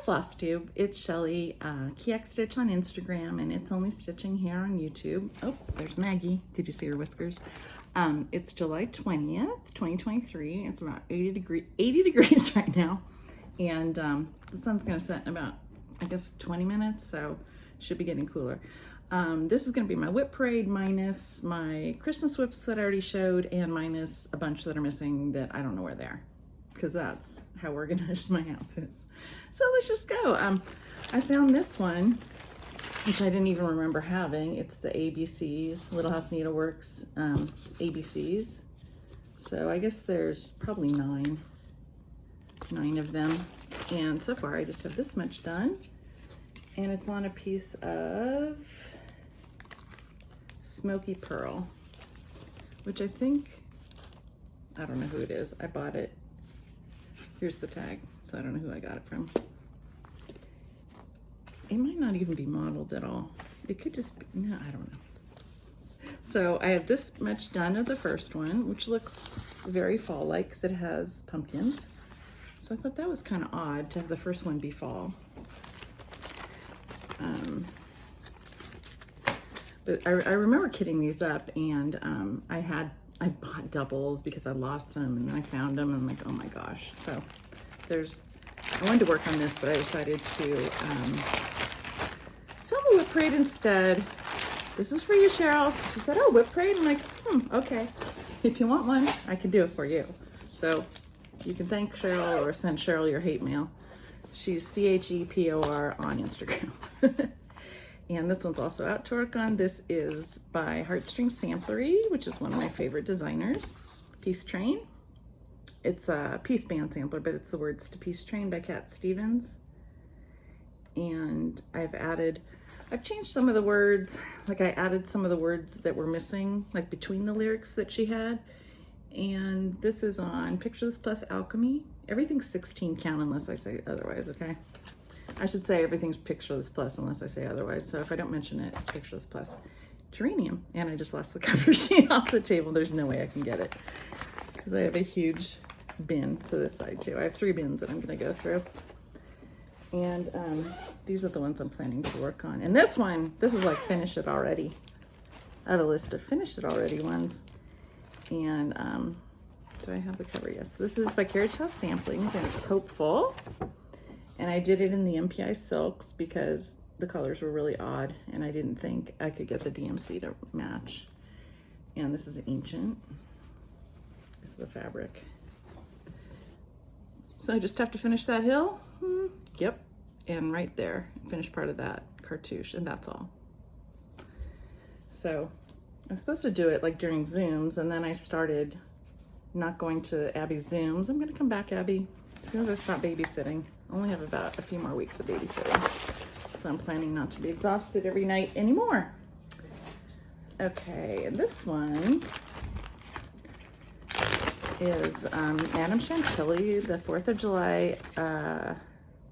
Flosstube. It's Shelly, Key Stitch on Instagram, and it's only stitching here on YouTube. Oh, there's Maggie. Did you see her whiskers? It's July 20th, 2023. It's about 80 degrees right now, and the sun's gonna set in about, I guess, 20 minutes, so should be getting cooler. This is gonna be my WiP parade minus my Christmas WIPs that I already showed, and minus a bunch that are missing that I don't know where they are, because that's how organized my house is. So let's just go. I found this one, which I didn't even remember having. It's the ABCs, Little House Needleworks ABCs. So I guess there's probably nine of them. And so far I just have this much done. And it's on a piece of Smoky Pearl, which I think, I don't know who it is. I bought it. Here's the tag, so I don't know who I got it from. It might not even be modeled at all. It could just be, no, I don't know. So I have this much done of the first one, which looks very fall-like because it has pumpkins. So I thought that was kind of odd to have the first one be fall. But I remember kitting these up, and I bought doubles because I lost them, and then I found them, and I'm like, oh my gosh. So I wanted to work on this, but I decided to film a WIP parade instead. This is for you, Cheryl. She said, oh, WIP parade? I'm like, okay. If you want one, I can do it for you. So you can thank Cheryl or send Cheryl your hate mail. She's CHEPOR on Instagram. And this one's also out to work on. This is by Heartstring Samplery, which is one of my favorite designers. Peace Train. It's a piece band sampler, but it's the words to Peace Train by Cat Stevens. And I've changed some of the words. Like I added some of the words that were missing, like between the lyrics that she had. And this is on Picture This Plus Alchemy. Everything's 16 count unless I say otherwise, okay? I should say everything's Picture This Plus unless I say otherwise. So if I don't mention it, it's Picture This Plus. Geranium. And I just lost the cover sheet off the table. There's no way I can get it because I have a huge bin to this side too. I have 3 bins that I'm going to go through. And these are the ones I'm planning to work on. And this is like Finish It Already. I have a list of Finish It Already ones. And do I have the cover? Yes. This is by Carriage House Samplings, and it's Hopeful. And I did it in the MPI silks because the colors were really odd and I didn't think I could get the DMC to match. And this is Ancient. This is the fabric. So I just have to finish that hill. Yep. And right there, finish part of that cartouche, and that's all. So I'm supposed to do it like during Zooms, and then I started not going to Abby's Zooms. I'm gonna come back, Abby, as soon as I stop babysitting. I only have about a few more weeks of babysitting, so I'm planning not to be exhausted every night anymore. Okay, and this one is Madame Chantilly, the 4th of July,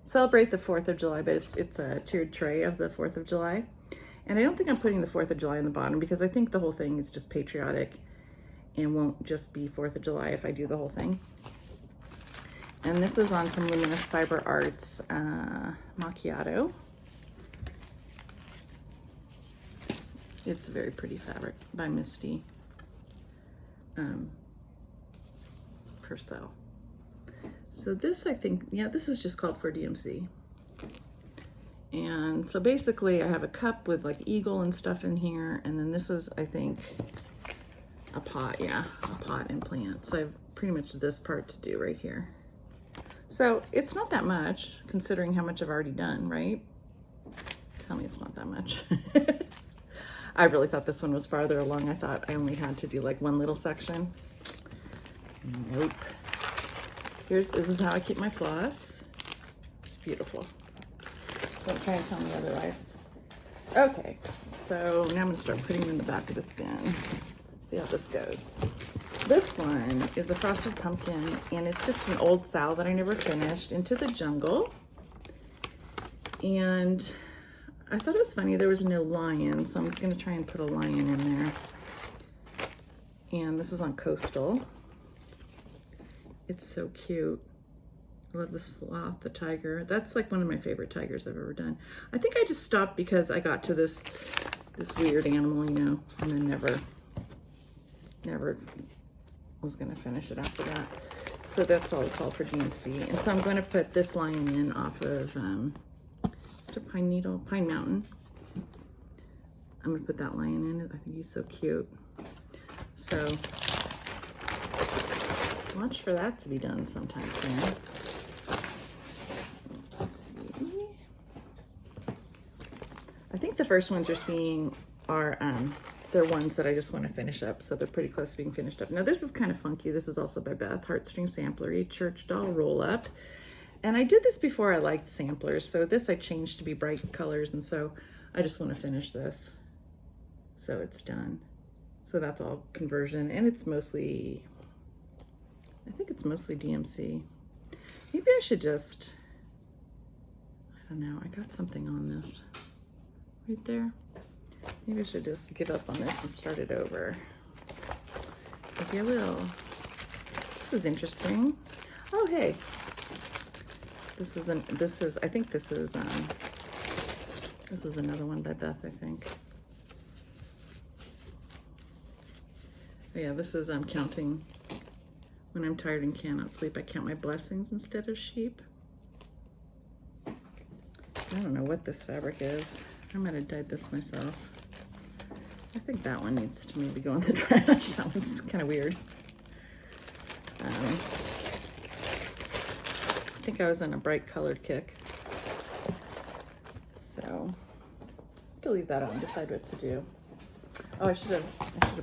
celebrate the 4th of July, but it's a tiered tray of the 4th of July. And I don't think I'm putting the 4th of July in the bottom because I think the whole thing is just patriotic and won't just be 4th of July if I do the whole thing. And this is on some Luminous Fiber Arts Macchiato. It's a very pretty fabric by Misty Purcell. So this, I think, yeah, this is just called for DMC. And so basically I have a cup with like eagle and stuff in here. And then this is, I think, a pot, yeah, a pot and plant. So I have pretty much this part to do right here. So it's not that much considering how much I've already done, right? Tell me it's not that much. I really thought this one was farther along. I thought I only had to do like one little section. Nope. This is how I keep my floss. It's beautiful. Don't try and tell me otherwise. Okay, so now I'm gonna start putting them in the back of this bin. Let's see how this goes. This one is the Frosted Pumpkin, and it's just an old sow that I never finished, Into the Jungle. And I thought it was funny, there was no lion, so I'm gonna try and put a lion in there. And this is on Coastal. It's so cute. I love the sloth, the tiger. That's like one of my favorite tigers I've ever done. I think I just stopped because I got to this weird animal, you know, and then never was gonna finish it after that. So that's all called for DMC. And so I'm going to put this lion in off of, it's a Pine Mountain. I'm gonna put that lion in. I think he's so cute. So watch for that to be done sometime soon. Let's see. I think the first ones you're seeing are they're ones that I just want to finish up, so they're pretty close to being finished up. Now this is kind of funky. This is also by Beth, Heartstring Samplery, Church Doll Roll Up. And I did this before I liked samplers, so this I changed to be bright colors, and so I just want to finish this. So it's done. So that's all conversion, and it's mostly, I think it's mostly DMC. Maybe I should just, I don't know, I got something on this right there. Maybe I should just give up on this and start it over. Maybe I will. This is interesting. Oh, hey. I think this is another one by Beth, I think. Oh, yeah, this is counting. When I'm tired and cannot sleep, I count my blessings instead of sheep. I don't know what this fabric is. I might have dyed this myself. I think that one needs to maybe go in the trash. That one's kind of weird. I think I was in a bright colored kick. So I can leave that out and decide what to do. Oh, I should have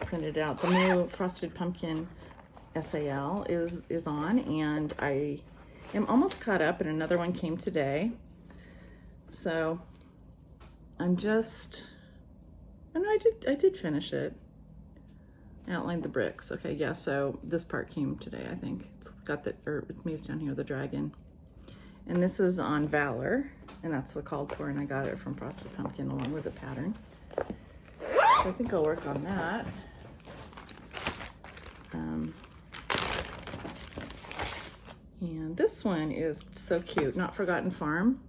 printed it out. The new Frosted Pumpkin SAL is on, and I am almost caught up, and another one came today. So I'm just, oh no, I did finish it. I outlined the bricks. Okay, yeah, so this part came today, I think. It's got the, or it's maybe down here, the dragon. And this is on Valor, and that's the called for, and I got it from Frosted Pumpkin along with the pattern. So I think I'll work on that. And this one is so cute, Not Forgotten Farm.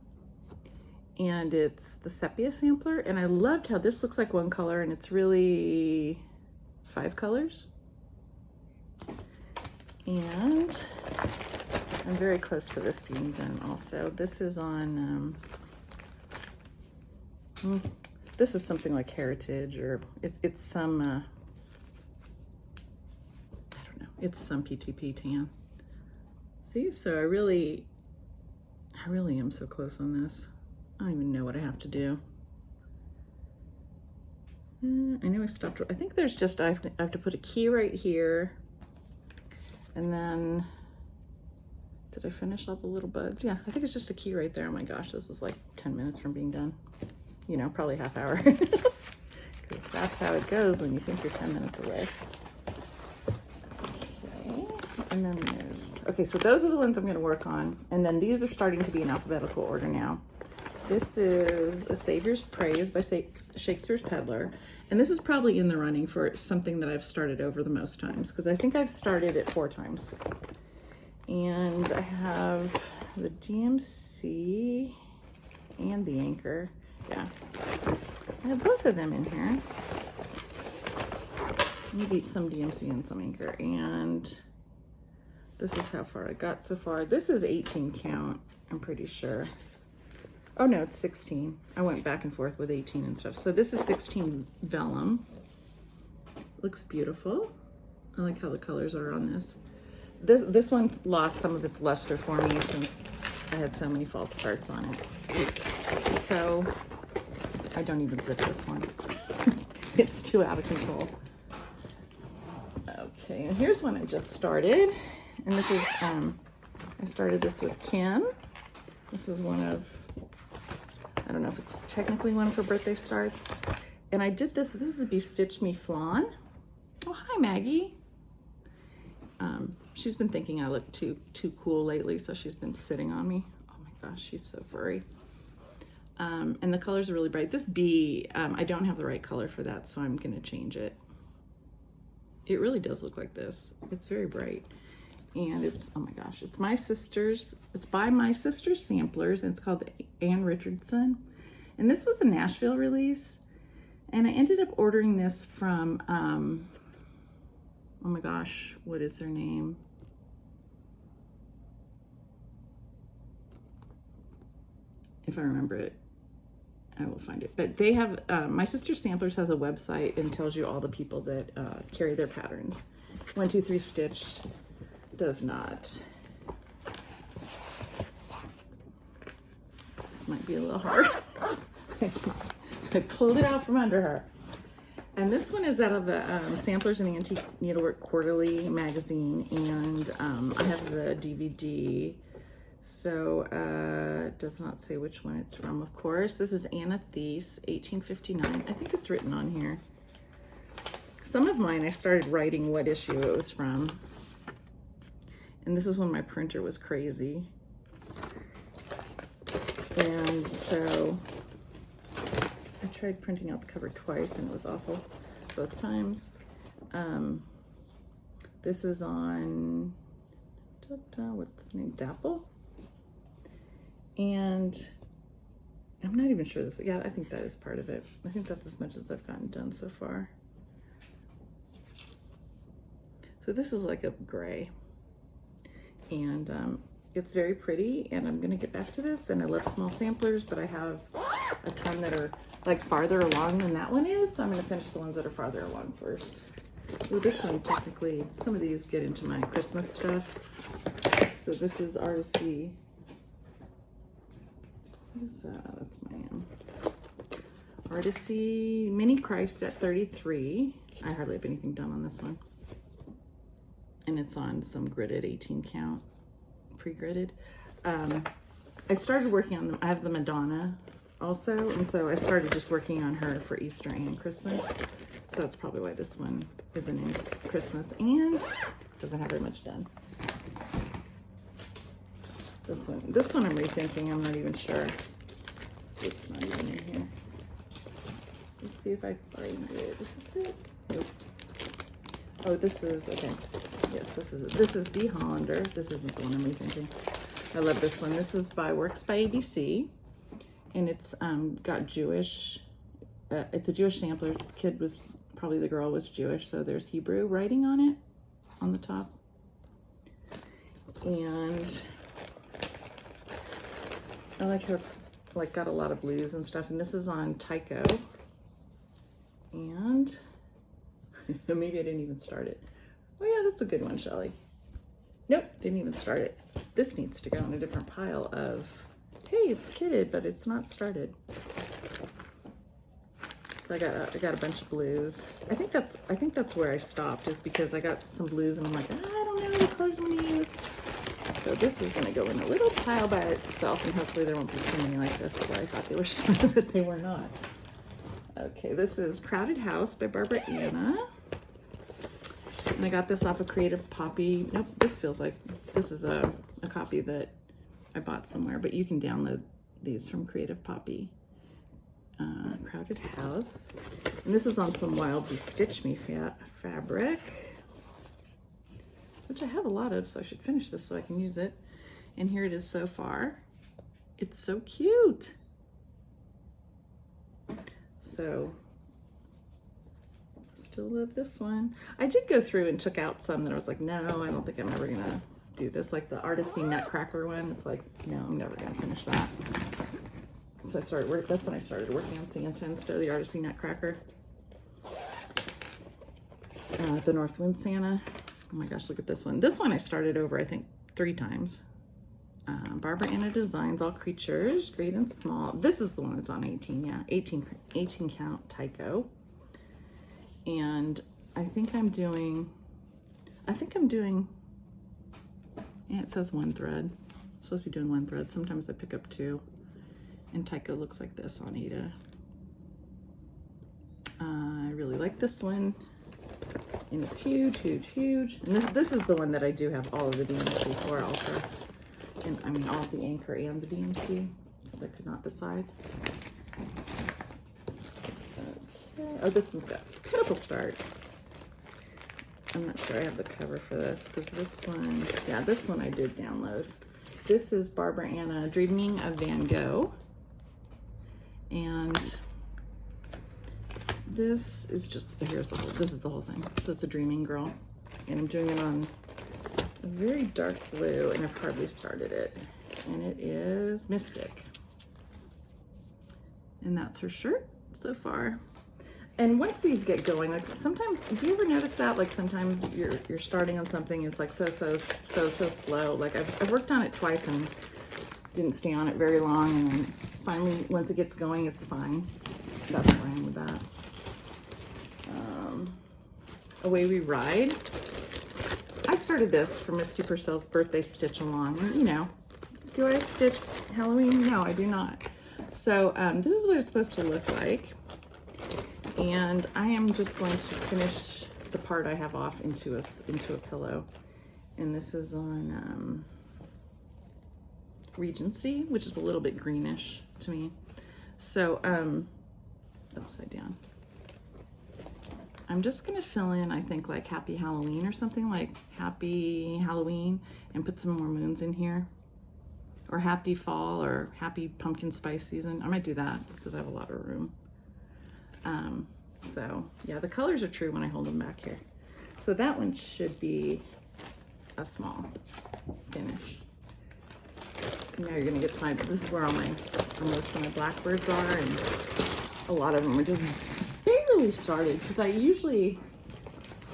And it's the sepia sampler, and I loved how this looks like one color and it's really 5 colors. And I'm very close to this being done also. This is on, this is something like Heritage, or it's some, I don't know, it's some PTP tan. See, so I really am so close on this. I don't even know what I have to do. I know I stopped. I think there's just, I have to put a key right here. And then, did I finish all the little buds? Yeah, I think it's just a key right there. Oh my gosh, this is like 10 minutes from being done. You know, probably half hour. Because that's how it goes when you think you're 10 minutes away. Okay, and then there's, okay, so those are the ones I'm gonna work on. And then these are starting to be in alphabetical order now. This is A Savior's Praise by Shakespeare's Peddler. And this is probably in the running for something that I've started over the most times, because I think I've started it 4 times. And I have the DMC and the Anchor. Yeah, I have both of them in here. Maybe some DMC and some Anchor. And this is how far I got so far. This is 18 count, I'm pretty sure. Oh no, it's 16. I went back and forth with 18 and stuff. So this is 16 vellum. Looks beautiful. I like how the colors are on this. This one's lost some of its luster for me since I had so many false starts on it. So I don't even zip this one. It's too out of control. Okay, and here's one I just started. And this is, I started this with Kim. This is one of, I don't know if it's technically one of her birthday starts. And I did this is a Bestitch Me Flan. Oh, hi Maggie. She's been thinking I look too cool lately, so she's been sitting on me. Oh my gosh, she's so furry. And the colors are really bright. This bee, I don't have the right color for that, so I'm gonna change it. It really does look like this. It's very bright. And it's, oh my gosh, it's by My Sister's Samplers, and it's called Ann Richardson. And this was a Nashville release. And I ended up ordering this from, oh my gosh, what is their name? If I remember it, I will find it. But they have, My Sister Samplers has a website and tells you all the people that carry their patterns. 123 Stitch does not. This might be a little hard. I pulled it out from under her. And this one is out of the Samplers and Antique Needlework Quarterly magazine, and I have the DVD. So it does not say which one it's from, of course. This is Anna Thies, 1859. I think it's written on here. Some of mine I started writing what issue it was from. And this is when my printer was crazy. And so I tried printing out the cover twice and it was awful both times. This is on, what's the name, Dapple? And I'm not even sure this, yeah, I think that is part of it. I think that's as much as I've gotten done so far. So this is like a gray. And it's very pretty, and I'm gonna get back to this, and I love small samplers, but I have a ton that are like farther along than that one is, so I'm gonna finish the ones that are farther along first. Well, this one, technically, some of these get into my Christmas stuff. So this is Artisy. What is that? That's my Artisy Mini Christ at 33. I hardly have anything done on this one. And it's on some gridded 18 count, pre-gridded. I started working on them. I have the Madonna also, and so I started just working on her for Easter and Christmas. So that's probably why this one isn't in Christmas and doesn't have very much done. This one I'm rethinking. I'm not even sure. It's not even in here. Let's see if I find it. Is this it? Nope. Oh, this is, okay. Yes, this is The Hollander. This isn't the one I'm rethinking. I love this one. This is by Works by ABC, and it's got Jewish, it's a Jewish sampler. Kid was, probably the girl was Jewish, so there's Hebrew writing on it, on the top. And I like how it's like got a lot of blues and stuff, and this is on Tycho. And maybe I didn't even start it. Oh yeah, that's a good one, Shelly. Nope, didn't even start it. This needs to go in a different pile of, hey, it's kitted, but it's not started. So I got a bunch of blues. I think that's where I stopped, is because I got some blues and I'm like, I don't know what colors I'm gonna use. So this is gonna go in a little pile by itself, and hopefully there won't be too many like this, but I thought they were, but they were not. Okay, this is Crowded House by Barbara Anna. And I got this off of Creative Poppy. Nope, this feels like, this is a copy that I bought somewhere, but you can download these from Creative Poppy. Crowded House. And this is on some Wildly Stitch Me fabric, which I have a lot of, so I should finish this so I can use it. And here it is so far. It's so cute. So, still love this one. I did go through and took out some that I was like, no, I don't think I'm ever gonna do this. Like the Artisy Nutcracker one, it's like, no, I'm never gonna finish that. So that's when I started working on Santa instead of the Artisy Nutcracker. The Northwind Santa. Oh my gosh, look at this one. This one I started over, I think, 3 times. Barbara Anna Designs, All Creatures, Great and Small. This is the one that's on 18, yeah, 18 count Tycho. And I think I'm doing, yeah, it says 1 thread. I'm supposed to be doing 1 thread. Sometimes I pick up 2. And Tycho looks like this on Ada. I really like this one. And it's huge, huge, huge. And this is the one that I do have all of the DMC for also. And I mean all of the anchor and the DMC, because I could not decide. Okay. Oh, this one's got Pitiful Start. I'm not sure I have the cover for this, because this one, yeah, this one I did download. This is Barbara Anna, Dreaming of Van Gogh. And this is just, here's the whole, this is the whole thing. So it's a dreaming girl. And I'm doing it on a very dark blue, and I've hardly started it. And it is Mystic. And that's her shirt so far. And once these get going, like sometimes, do you ever notice that? Like sometimes you're starting on something, it's like so slow. Like I've worked on it twice and didn't stay on it very long, and then finally, once it gets going, it's fine. That's where I am with that. Away We Ride. I started this for Misty Purcell's birthday stitch along. And, you know, do I stitch Halloween? No, I do not. So this is what it's supposed to look like. And I am just going to finish the part I have off into a pillow. And this is on Regency, which is a little bit greenish to me. So, upside down. I'm just gonna fill in, I think, like Happy Halloween or something, like Happy Halloween, and put some more moons in here. Or Happy Fall, or Happy Pumpkin Spice Season. I might do that because I have a lot of room. So yeah, the colors are true when I hold them back here. So that one should be a small finish. Now you're gonna get to my, this is where all my, most of my blackbirds are, and a lot of them are just barely started, because I usually,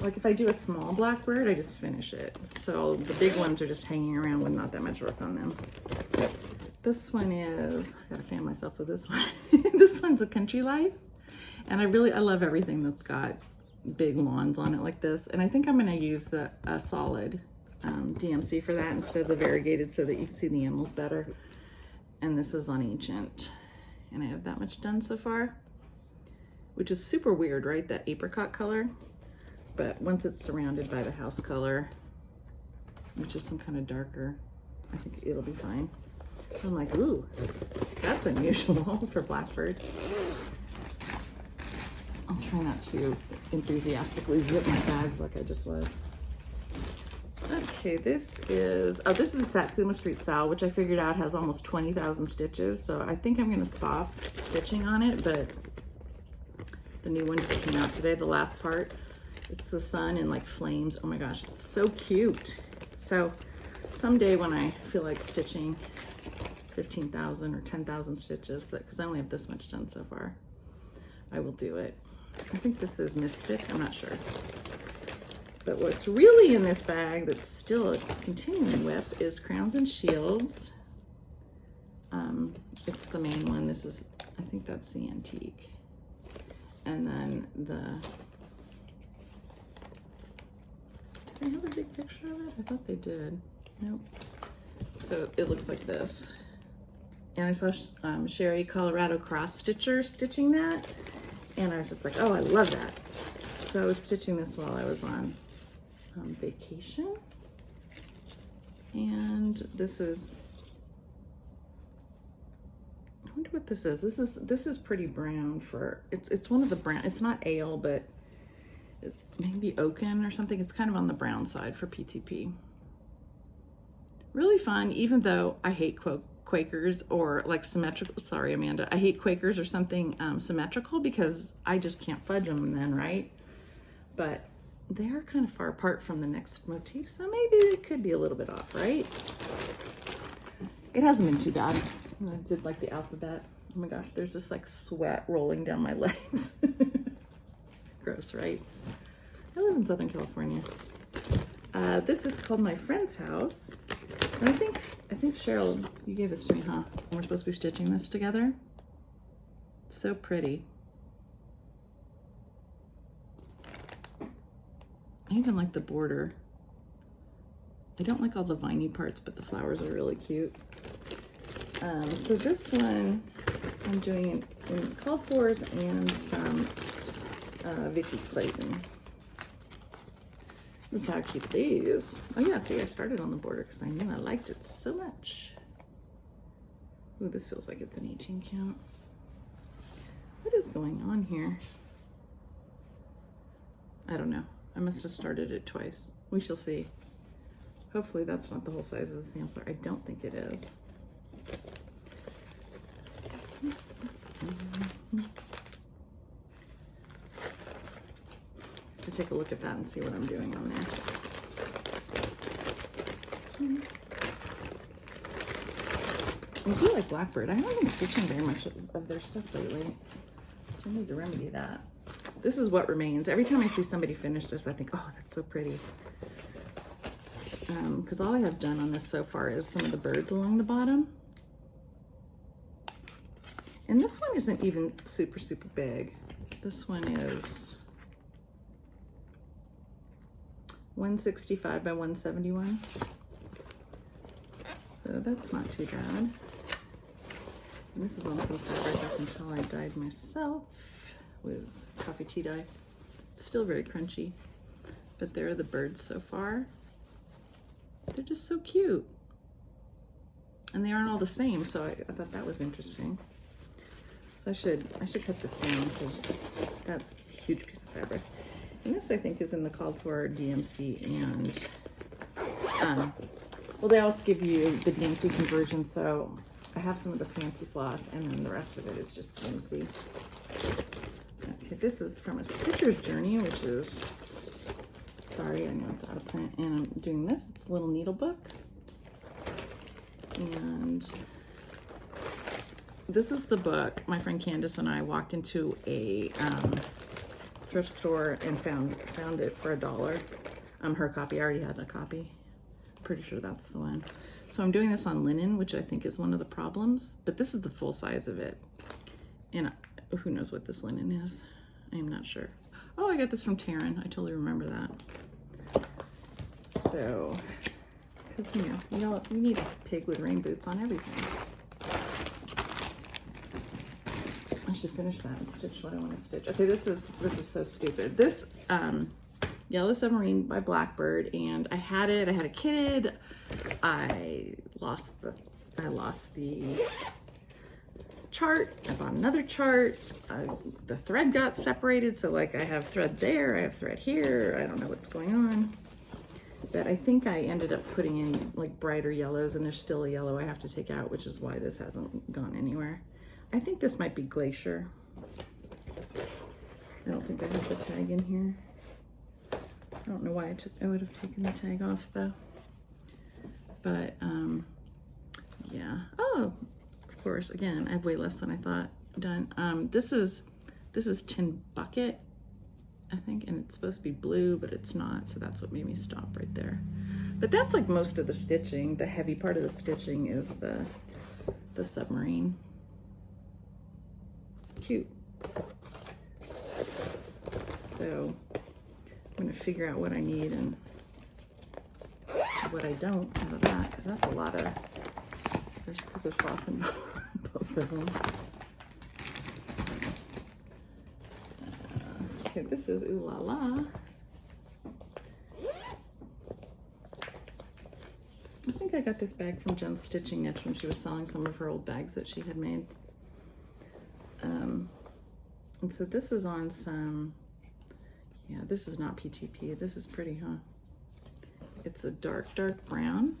like if I do a small blackbird, I just finish it. So the big ones are just hanging around with not that much work on them. This one is, I gotta fan myself with this one. This one's a Country Life. And I love everything that's got big lawns on it like this. And I think I'm gonna use the solid DMC for that instead of the variegated, so that you can see the animals better. And this is on Ancient. And I have that much done so far, which is super weird, right? That apricot color. But once it's surrounded by the house color, which is some kind of darker, I think it'll be fine. I'm like, ooh, that's unusual for blackbird. I'll try not to enthusiastically zip my bags like I just was. Okay, this is Satsuma Street Style, which I figured out has almost 20,000 stitches. So I think I'm gonna stop stitching on it, but the new one just came out today, the last part. It's the sun and like flames. Oh my gosh, it's so cute. So someday when I feel like stitching 15,000 or 10,000 stitches, because I only have this much done so far, I will do it. I think this is Mystic, I'm not sure. But what's really in this bag that's still a continuing WiP is Crowns and Shields. It's the main one. This is, I think that's the antique. And then did they have a big picture of it? I thought they did. Nope. So it looks like this. And I saw Sherry Colorado Cross Stitcher stitching that. And I was just like, oh, I love that. So I was stitching this while I was on vacation. And this is, I wonder what this is. This is pretty brown for, it's one of the brown, it's not ale, but it maybe oaken or something. It's kind of on the brown side for PTP. Really fun, even though I hate Quakers or like symmetrical, sorry Amanda, I hate Quakers or something symmetrical, because I just can't fudge them then, right? But they are kind of far apart from the next motif, so maybe it could be a little bit off, right? It hasn't been too bad. I did like the alphabet. Oh my gosh, there's just like sweat rolling down my legs. Gross, right? I live in Southern California. This is called My Friend's House. And I think Cheryl, you gave this to me, huh? And we're supposed to be stitching this together. So pretty. I even like the border. I don't like all the viney parts, but the flowers are really cute. So this one I'm doing in Call Fours and some Vicky Clayton. This is how I keep these. Oh yeah, see, I started on the border because I knew I liked it so much. Ooh, this feels like it's an 18 count. What is going on here? I don't know. I must have started it twice. We shall see. Hopefully that's not the whole size of the sampler. I don't think it is. To take a look at that and see what I'm doing on there. I do like Blackbird. I haven't been stitching very much of their stuff lately, so I need to remedy that. This is what remains. Every time I see somebody finish this, I think, oh, that's so pretty. Because all I have done on this so far is some of the birds along the bottom. And this one isn't even super, super big. This one is 165 by 171. So that's not too bad. And this is on some fabric up until I dyed myself with coffee tea dye. It's still very crunchy, but there are the birds so far. They're just so cute. And they aren't all the same, so I thought that was interesting. So I should cut this down because that's a huge piece of fabric. And this I think is in the called for DMC and well, they also give you the DMC conversion, so I have some of the fancy floss and then the rest of it is just DMC. Okay, this is from a Stitcher's Journey, which is, sorry, I know it's out of print, and I'm doing this. It's a little needle book. And this is the book. My friend Candace and I walked into a thrift store and found it for $1. Her copy, I already had a copy. Pretty sure that's the one. So I'm doing this on linen, which I think is one of the problems, but this is the full size of it. And who knows what this linen is? I am not sure. Oh, I got this from Taryn. I totally remember that. So, because you know, we need a pig with rain boots on everything. I should finish that and stitch what I want to stitch. Okay, this is so stupid. This Yellow Submarine by Blackbird, and I had a kid. I lost the chart. I bought another chart. The thread got separated, so like I have thread there, I have thread here. I don't know what's going on. But I think I ended up putting in like brighter yellows, and there's still a yellow I have to take out, which is why this hasn't gone anywhere. I think this might be Glacier. I don't think I have the tag in here. I don't know why I would have taken the tag off though. But yeah. Oh, of course, again, I have way less than I thought done. This is Tin Bucket, I think, and it's supposed to be blue, but it's not, so that's what made me stop right there. But that's like most of the stitching. The heavy part of the stitching is the submarine. Cute. So I'm gonna figure out what I need and what I don't out of that, because that's a lot of, there's because of floss in both of them. Okay, this is Ooh La La. I think I got this bag from Jen's Stitching Niche when she was selling some of her old bags that she had made. And so this is on some, yeah, this is not PTP. This is pretty, huh? It's a dark, dark brown.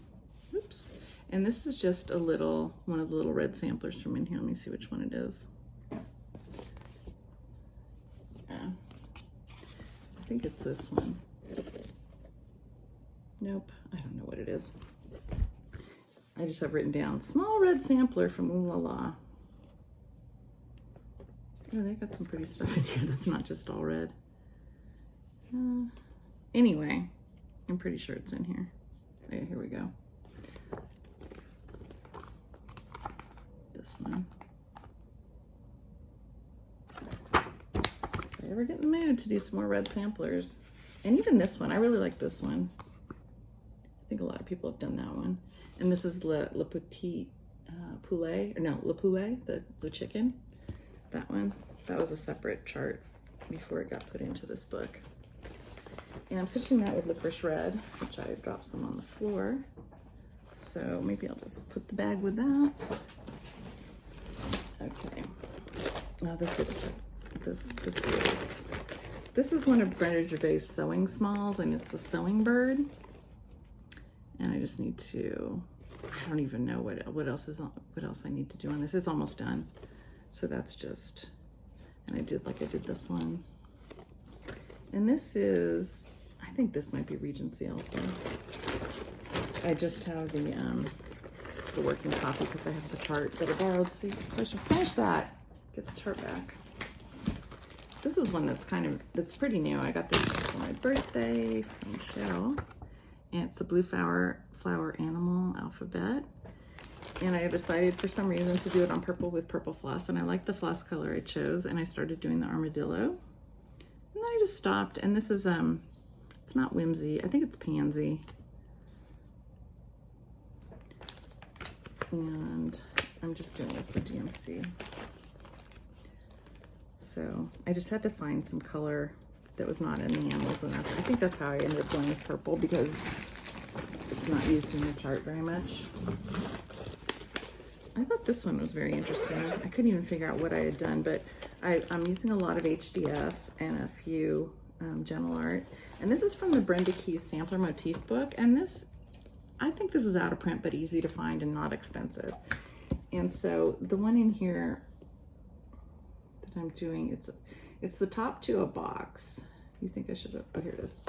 Oops. And this is just a little, one of the little red samplers from in here. Let me see which one it is. Yeah. I think it's this one. Nope, I don't know what it is. I just have written down small red sampler from Ooh La La. Oh, they got some pretty stuff in here that's not just all red. Anyway, I'm pretty sure it's in here. Okay, here we go. This one. If I ever get in the mood to do some more red samplers. And even this one, I really like this one. I think a lot of people have done that one. And this is Le Petit Poulet, or no, Le Poulet, the chicken. That one. That was a separate chart before it got put into this book. And I'm stitching that with Licorice Red, which I dropped some on the floor. So maybe I'll just put the bag with that. Okay. Oh, this is This is one of Brenda Gervais' sewing smalls, and it's a sewing bird. And I just need to, I don't even know what else I need to do on this. It's almost done. So that's just, and I did this one. And this is, I think this might be Regency also. I just have the working copy because I have the chart that I borrowed. So I should finish that, get the chart back. This is one that's that's pretty new. I got this for my birthday from Cheryl. And it's the blue flower animal alphabet. And I decided for some reason to do it on purple with purple floss. And I like the floss color I chose. And I started doing the armadillo. And then I just stopped. And this is, it's not Whimsy. I think it's Pansy. And I'm just doing this with GMC. So I just had to find some color that was not in the animals, and I think that's how I ended up going with purple, because it's not used in the chart very much. I thought this one was very interesting. I couldn't even figure out what I had done, but I'm using a lot of HDF and a few Gentle Art. And this is from the Brenda Keyes Sampler Motif book, and this, I think this is out of print, but easy to find and not expensive. And so the one in here that I'm doing, it's the top to a box. You think I should have, oh, here it is.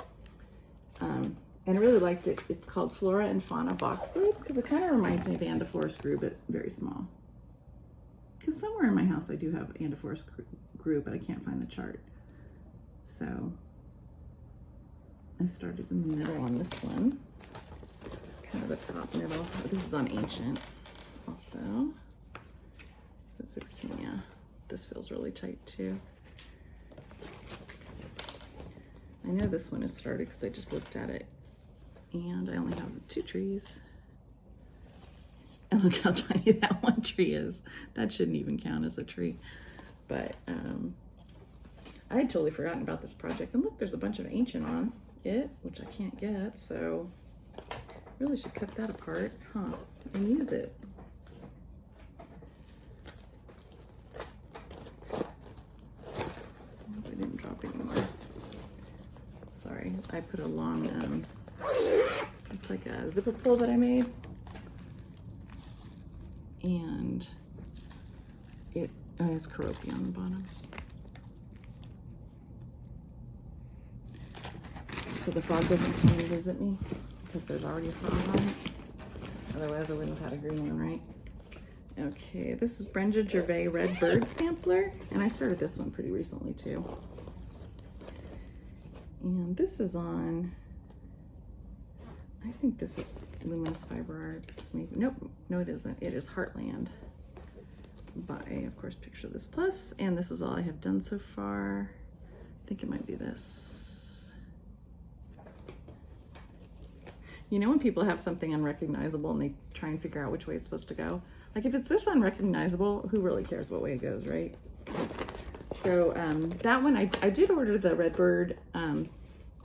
And I really liked it. It's called Flora and Fauna Box Lid, because it kind of reminds me of Andiforus Grew, but very small. Because somewhere in my house I do have Andiforus Grew, but I can't find the chart. So I started in the middle on this one. Kind of the top middle. This is on Ancient also. It's 16, yeah. This feels really tight too. I know this one is started because I just looked at it, and I only have 2 trees. And look how tiny that one tree is. That shouldn't even count as a tree. But I had totally forgotten about this project. And look, there's a bunch of Ancient on it, which I can't get, so really should cut that apart, and use it. I didn't drop any more. Sorry, I put a long, it's like a zipper pull that I made. And it has Karopi on the bottom. So the frog doesn't come and visit me, because there's already a frog on it. Otherwise I wouldn't have had a green one, right? Okay, this is Brenda Gervais Red Bird Sampler, and I started this one pretty recently too. And this is on, I think this is Luminous Fiber Arts, maybe, nope, no it isn't. It is Heartland by, of course, Picture This Plus, and this is all I have done so far. I think it might be this. You know when people have something unrecognizable and they try and figure out which way it's supposed to go? Like if it's this unrecognizable, who really cares what way it goes, right? So that one, I did order the Redbird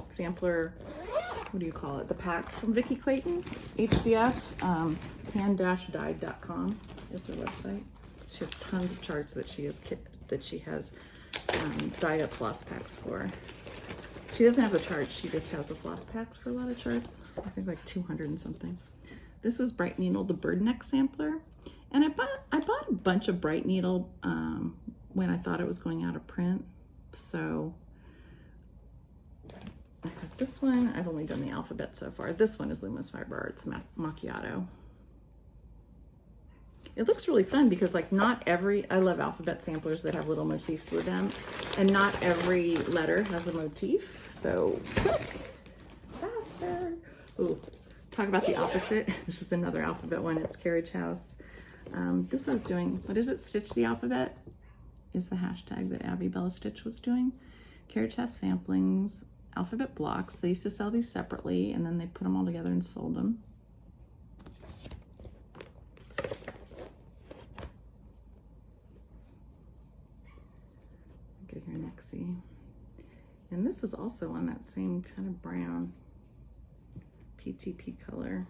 sampler, what do you call it? The pack from Vicki Clayton, HDF, hand-dyed.com is her website. She has tons of charts that she has dyed up floss packs for. She doesn't have the charts, she just has the floss packs for a lot of charts. I think like 200 and something. This is Bright Needle, the bird neck sampler. And I bought a bunch of Bright Needle when I thought it was going out of print. So I have this one. I've only done the alphabet so far. This one is Luminous Fiber Arts Macchiato. It looks really fun because like not every, I love alphabet samplers that have little motifs with them, and not every letter has a motif. So faster. Ooh, talk about the opposite. This is another alphabet one. It's Carriage House. This I was doing, what is it? Stitch the Alphabet is the hashtag that Abby Bella Stitch was doing. Carriage House samplings, alphabet blocks. They used to sell these separately and then they put them all together and sold them. Get here, Nexie. And this is also on that same kind of brown PTP color.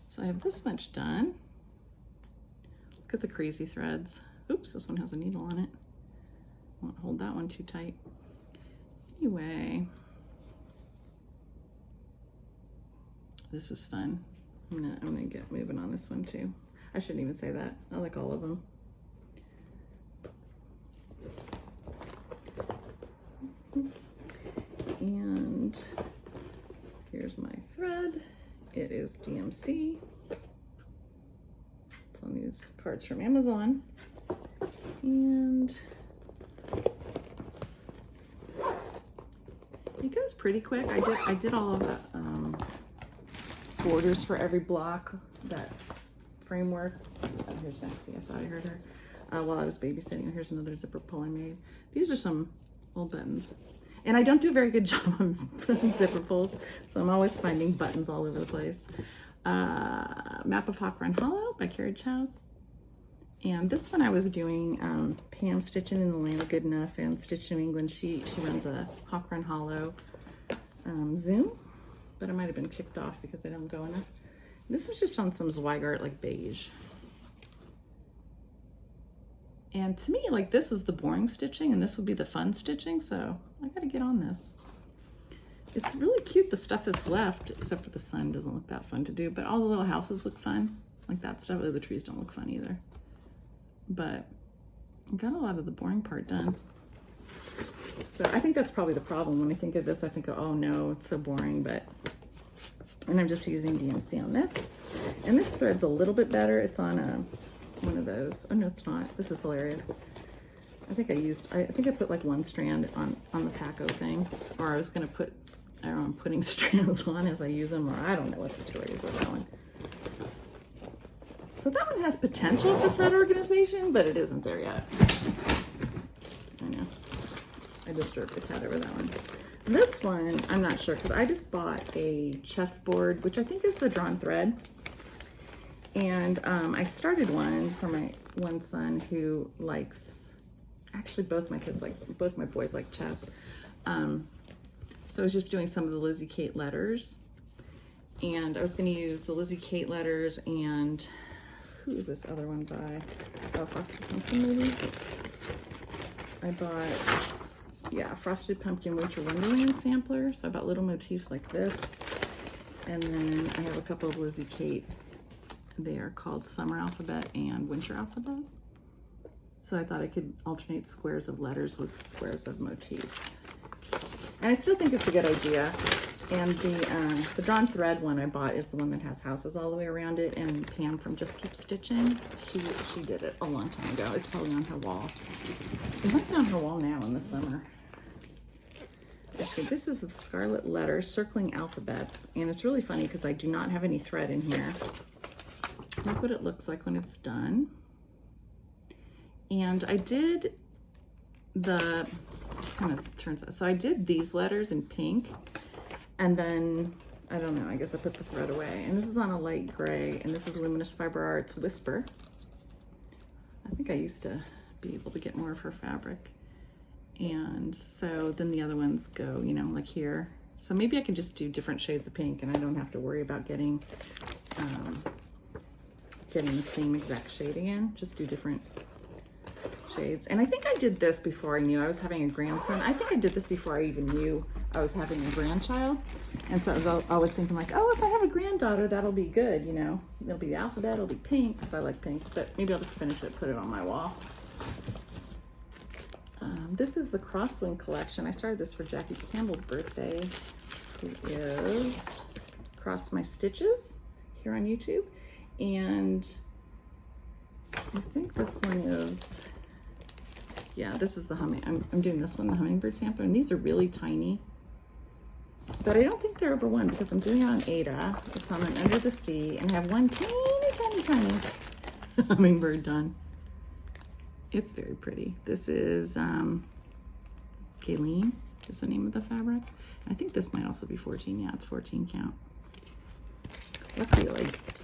So I have this much done. Look at the crazy threads. Oops, this one has a needle on it. Won't hold that one too tight. Anyway, this is fun. I'm gonna get moving on this one too. I shouldn't even say that. I like all of them. And here's my thread. It is DMC. It's on these cards from Amazon. And it goes pretty quick. I did all of the borders for every block, that framework. Oh, here's Maxie. I thought I heard her while I was babysitting. Here's another zipper pull I made. These are some old buttons. And I don't do a very good job on zipper pulls, so I'm always finding buttons all over the place. Map of Hawk Run Hollow by Carriage House. And this one I was doing Pam Stitching in the Land of Good Enough and Stitch New England. She runs a Hawk Run Hollow Zoom, but it might have been kicked off because I don't go enough. This is just on some Zweigart like beige. And to me, like, this is the boring stitching and this would be the fun stitching, so I gotta get on this. It's really cute, the stuff that's left, except for the sun doesn't look that fun to do, but all the little houses look fun. Like that stuff. Oh, the trees don't look fun either. But I got a lot of the boring part done. So I think that's probably the problem. When I think of this, I think, oh no, it's so boring, and I'm just using DMC on this. And this thread's a little bit better. It's on one of those. Oh no, it's not. This is hilarious. I think I put like one strand on the Paco thing, or I was gonna put, I don't know, I'm putting strands on as I use them, or I don't know what the story is with that one. So that one has potential for thread organization, but it isn't there yet. I know. I disturbed the cat over that one. This one, I'm not sure, because I just bought a chessboard, which I think is the drawn thread. And I started one for my one son who likes, actually both my boys like chess. So I was just doing some of the Lizzie Kate letters. And I was going to use the Lizzie Kate letters and, who is this other one by? Oh, Frosted Pumpkin maybe? I bought, yeah, Frosted Pumpkin Winter Wonderland sampler. So I bought little motifs like this. And then I have a couple of Lizzie Kate. They are called Summer Alphabet and Winter Alphabet. So I thought I could alternate squares of letters with squares of motifs. And I still think it's a good idea. And the drawn thread one I bought is the one that has houses all the way around it. And Pam from Just Keep Stitching, she did it a long time ago. It's probably on her wall. It might be on her wall now in the summer. Okay, this is the Scarlet Letter Circling Alphabets. And it's really funny because I do not have any thread in here. Here's what it looks like when it's done. And I did so I did these letters in pink, and then, I don't know, I guess I put the thread away. And this is on a light gray, and this is Luminous Fiber Arts Whisper. I think I used to be able to get more of her fabric. And so then the other ones go, you know, like here. So maybe I can just do different shades of pink, and I don't have to worry about getting the same exact shade again. Just do different shades. And I think I did this before I knew I was having a grandson. I think I did this before I even knew I was having a grandchild. And so I was always thinking like, oh, if I have a granddaughter, that'll be good, you know. It'll be the alphabet, it'll be pink, because I like pink. But maybe I'll just finish it, put it on my wall. This is the Crosswing collection. I started this for Jackie Campbell's birthday, who is Cross My Stitches here on YouTube. And I think this one is, yeah, this is the I'm doing this one, the Hummingbird sampler, and these are really tiny. But I don't think they're over one because I'm doing it on Ada. It's on an Under the Sea, and I have one tiny hummingbird done. It's very pretty. This is Galeen is the name of the fabric. I think this might also be 14. Yeah, it's 14 count.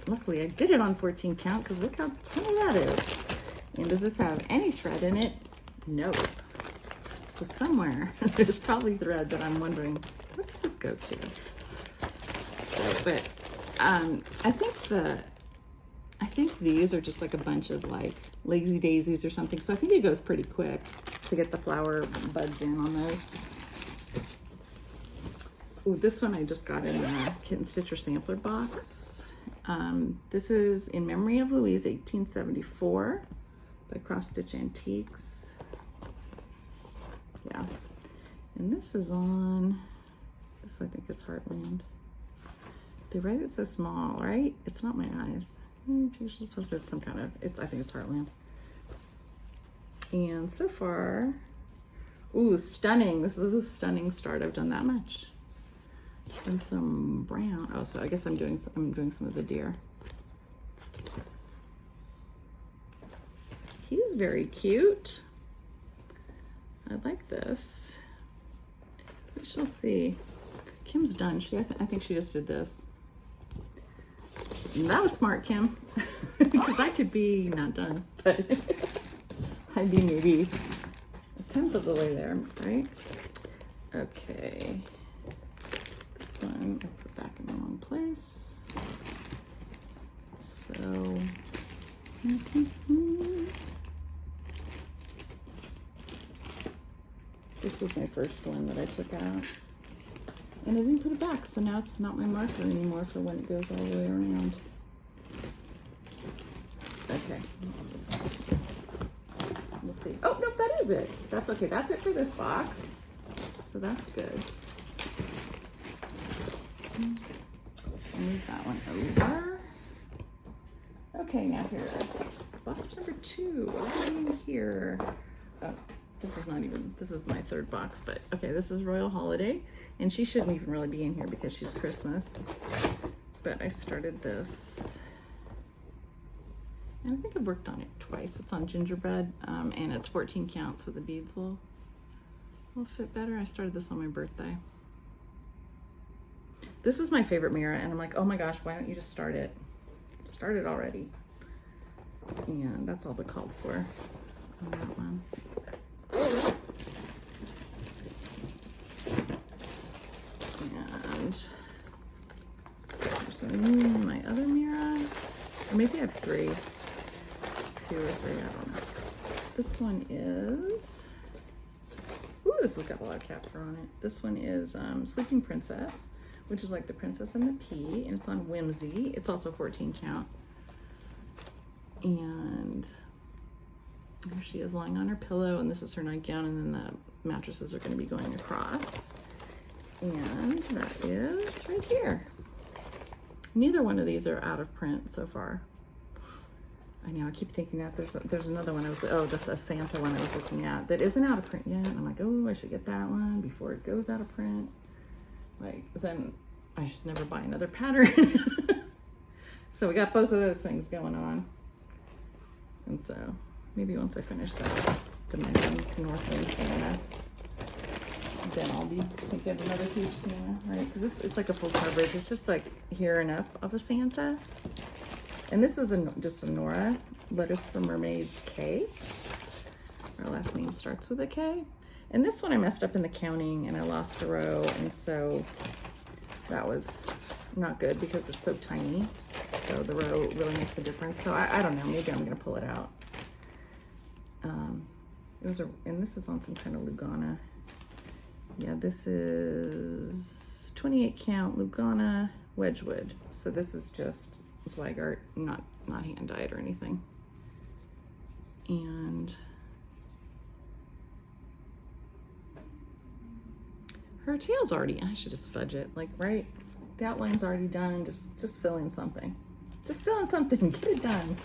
Luckily I did it on 14 count because look how tiny that is. And does this have any thread in it? Nope. So somewhere there's probably thread that I'm wondering, what does this go to? So, but I think these are just like a bunch of like lazy daisies or something. So I think it goes pretty quick to get the flower buds in on those. Ooh, this one I just got in the Kitten Stitcher sampler box. This is In Memory of Louise, 1874 by Cross Stitch Antiques. Yeah, and this is on, this I think is Heartland. They write it so small, right? It's not my eyes. It's some kind of, I think it's Heartland. And so far, ooh, stunning. This is a stunning start. I've done that much. And some brown. Oh, so I guess I'm doing some of the deer. He's very cute. I like this. We shall see. Kim's done. I think she just did this. And that was smart, Kim. Because I could be not done, but I'd be maybe a tenth of the way there, right? Okay. This one I put back in the wrong place. So, this was my first one that I took out. And I didn't put it back, so now it's not my marker anymore for when it goes all the way around. Okay, we'll see. Oh, no, that is it. That's okay. That's it for this box. So that's good. Move that one over. Okay, now here. Box number 2. What are we in here? Oh, this is my third box, but okay, this is Royal Holiday. And she shouldn't even really be in here because she's Christmas. But I started this. And I think I've worked on it twice. It's on gingerbread, and it's 14 count, so the beads will fit better. I started this on my birthday. This is my favorite mirror, and I'm like, oh my gosh, why don't you just start it? Start it already. And that's all the called for on that one. And my other mirror, or maybe I have 3. 2 or 3, I don't know. This one is, ooh, this has got a lot of capture on it. This one is Sleeping Princess, which is like the Princess and the Pea, and it's on Whimsy. It's also 14 count. And there she is lying on her pillow, and this is her nightgown, and then the mattresses are going to be going across. And that is right here. Neither one of these are out of print so far. I know, I keep thinking that there's another one this a Santa one I was looking at that isn't out of print yet. And I'm like, oh, I should get that one before it goes out of print. Like, then I should never buy another pattern. So we got both of those things going on. And so maybe once I finish that Dimensions Northland Santa, then I'll be thinking of another huge Santa, right? Because it's like a full coverage. It's just like here and up of a Santa. And this is just a Nora, Letters from Mermaids K. Her last name starts with a K. And this one I messed up in the counting and I lost a row. And so that was not good because it's so tiny. So the row really makes a difference. So I don't know, maybe I'm gonna pull it out. And this is on some kind of Lugana. Yeah, this is 28 count Lugana Wedgwood. So this is just Zweigart, not hand dyed or anything. And her tail's already, I should just fudge it, like, right? The outline's already done, just fill in something. Just fill in something, get it done.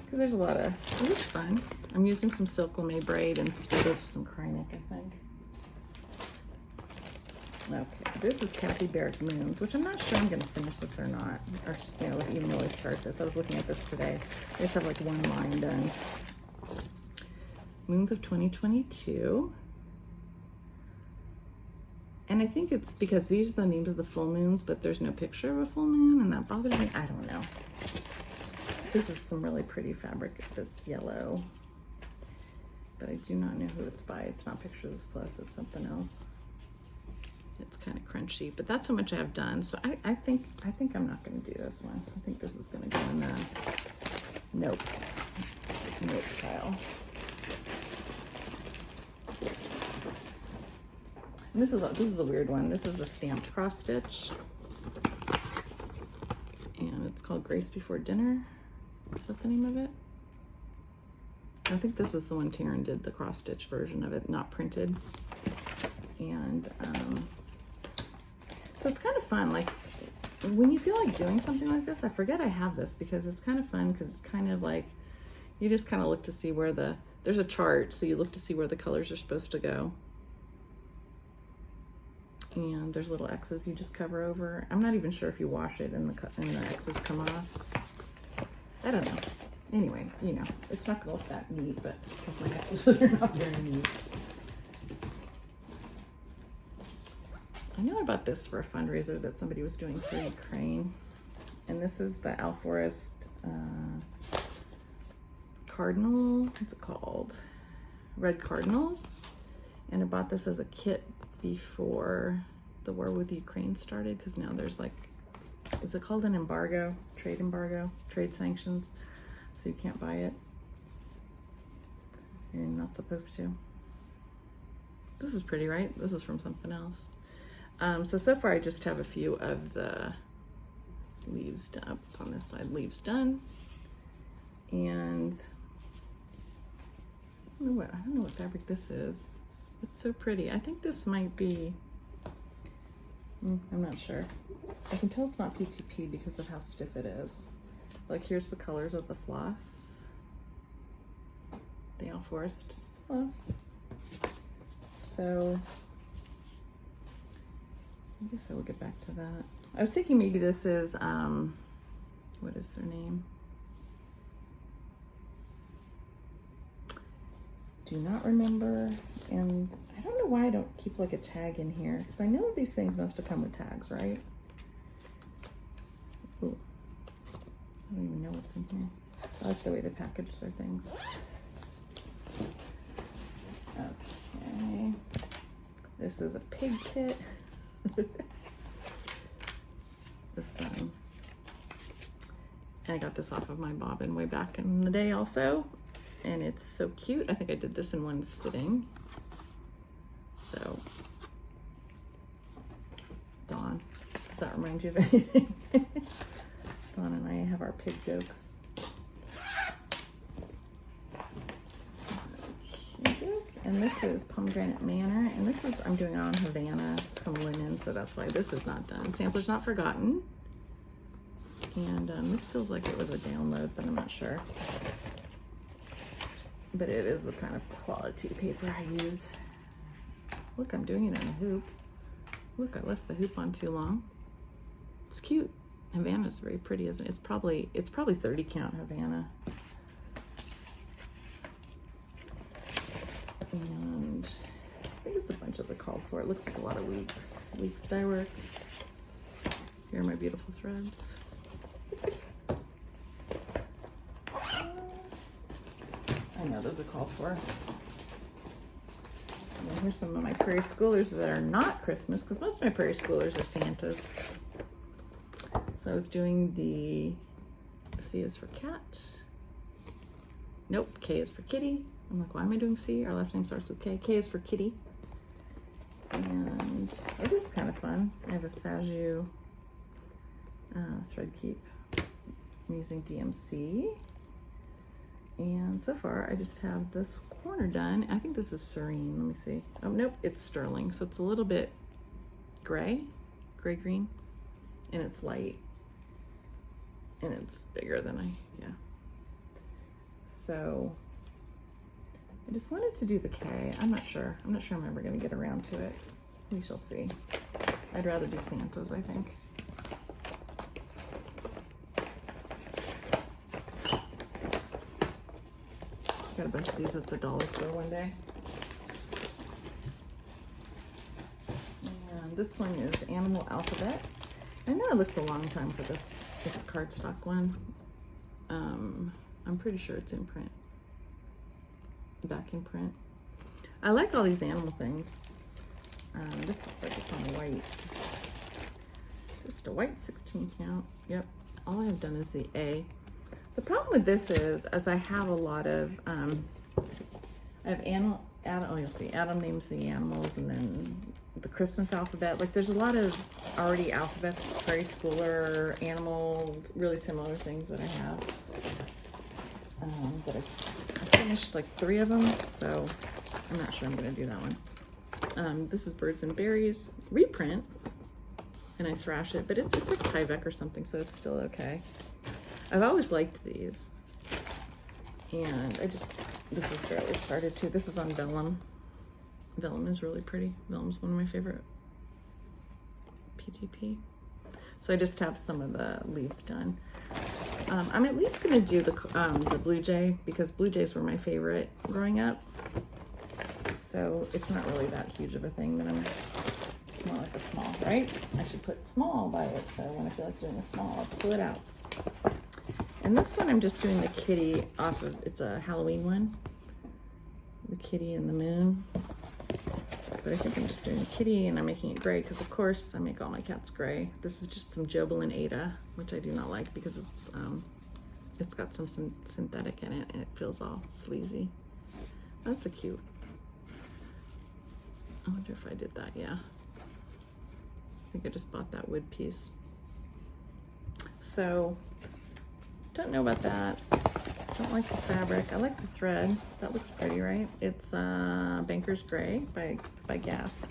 Because there's a lot of, it looks fun. I'm using some Silk Lame braid instead of some Krynic, I think. Okay, this is Kathy Barrick Moons, which I'm not sure I'm gonna finish this or not, or even really start this. I was looking at this today. I just have like one line done. Moons of 2022. And I think it's because these are the names of the full moons, but there's no picture of a full moon, and that bothers me. I don't know. This is some really pretty fabric that's yellow, but I do not know who it's by. It's not Pictures Plus, it's something else. It's kind of crunchy, but that's how much I have done. So I think I'm not going to do this one. I think this is going to go in the nope pile. And this is a weird one. This is a stamped cross stitch. And it's called Grace Before Dinner. Is that the name of it? I think this is the one Taryn did, the cross stitch version of it, not printed. And so it's kind of fun. Like when you feel like doing something like this, I forget I have this because it's kind of fun because it's kind of like, you just kind of look to see where there's a chart. So you look to see where the colors are supposed to go. And there's little X's you just cover over. I'm not even sure if you wash it and the X's come off. I don't know. Anyway, you know, it's not gonna look that neat, but because my X's are not very neat. I know I bought this for a fundraiser that somebody was doing for Ukraine. And this is the Alforest Cardinal, what's it called? Red Cardinals. And I bought this as a kit before the war with Ukraine started, because now there's like, is it called an embargo? Trade embargo? Trade sanctions? So you can't buy it. You're not supposed to. This is pretty, right? This is from something else. So far I just have a few of the leaves done. It's on this side, leaves done. And I don't know what fabric this is. It's so pretty. I think this might be, I'm not sure. I can tell it's not PTP because of how stiff it is. Like here's the colors of the floss. The Alforest floss. So I guess I will get back to that. I was thinking maybe this is, what is their name? Do not remember. And I don't know why I don't keep like a tag in here, because I know these things must have come with tags, right? Ooh. I don't even know what's in here. I like the way they package their things. Okay. This is a pig kit. This and I got this off of my bobbin way back in the day also, and it's so cute. I think I did this in one sitting. So Dawn, does that remind you of anything? Dawn and I have our pig jokes. And this is Pomegranate Manor, and this is, I'm doing on Havana, some linen, so that's why this is not done. Sampler's Not Forgotten. And this feels like it was a download, but I'm not sure. But it is the kind of quality paper I use. Look, I'm doing it in a hoop. Look, I left the hoop on too long. It's cute. Havana's very pretty, isn't it? It's probably 30 count Havana. And I think it's a bunch of the called for. It looks like a lot of Weeks dye works. Here are my beautiful threads. I know those are called for. And then here's some of my Prairie Schoolers that are not Christmas, because most of my Prairie Schoolers are Santas. So I was doing the C is for cat. Nope, K is for kitty. I'm like, why am I doing C? Our last name starts with K. K is for kitty. And oh, this is kind of fun. I have a Saju thread keep. I'm using DMC. And so far, I just have this corner done. I think this is Serene. Let me see. Oh, nope, it's Sterling. So it's a little bit gray-green, and it's light. And it's bigger than yeah. So I just wanted to do the K. I'm not sure I'm ever going to get around to it. We shall see. I'd rather do Santas, I think. Got a bunch of these at the dollar store one day. And this one is Animal Alphabet. I know I looked a long time for this. It's a cardstock one. I'm pretty sure it's in print. Back in print. I like all these animal things. This looks like it's on white. Just a white 16 count. Yep. All I have done is the A. The problem with this is, as I have a lot of, I have Adam, oh, you'll see, Adam names the animals, and then the Christmas alphabet. Like there's a lot of already alphabets, prairie schooler, animals, really similar things that I have. But I finished like 3 of them, so I'm not sure I'm gonna do that one. This is Birds and Berries reprint, and I thrash it, but it's like Tyvek or something, so it's still okay. I've always liked these, and this is barely started too. This is on vellum. Vellum is really pretty. Vellum's one of my favorite PTP. So I just have some of the leaves done. I'm at least gonna do the Blue Jay, because Blue Jays were my favorite growing up. So it's not really that huge of a thing that it's more like a small, right? I should put small by it, so when I feel like doing a small, I'll pull it out. And this one I'm just doing the kitty off of, it's a Halloween one. The kitty and the moon. But I think I'm just doing the kitty and I'm making it gray because of course I make all my cats gray. This is just some Jobel and Ada, which I do not like because it's got some synthetic in it and it feels all sleazy. That's a cute. I wonder if I did that, yeah. I think I just bought that wood piece. So, don't know about that. Don't like the fabric. I like the thread. That looks pretty, right? It's Banker's Gray by Guess.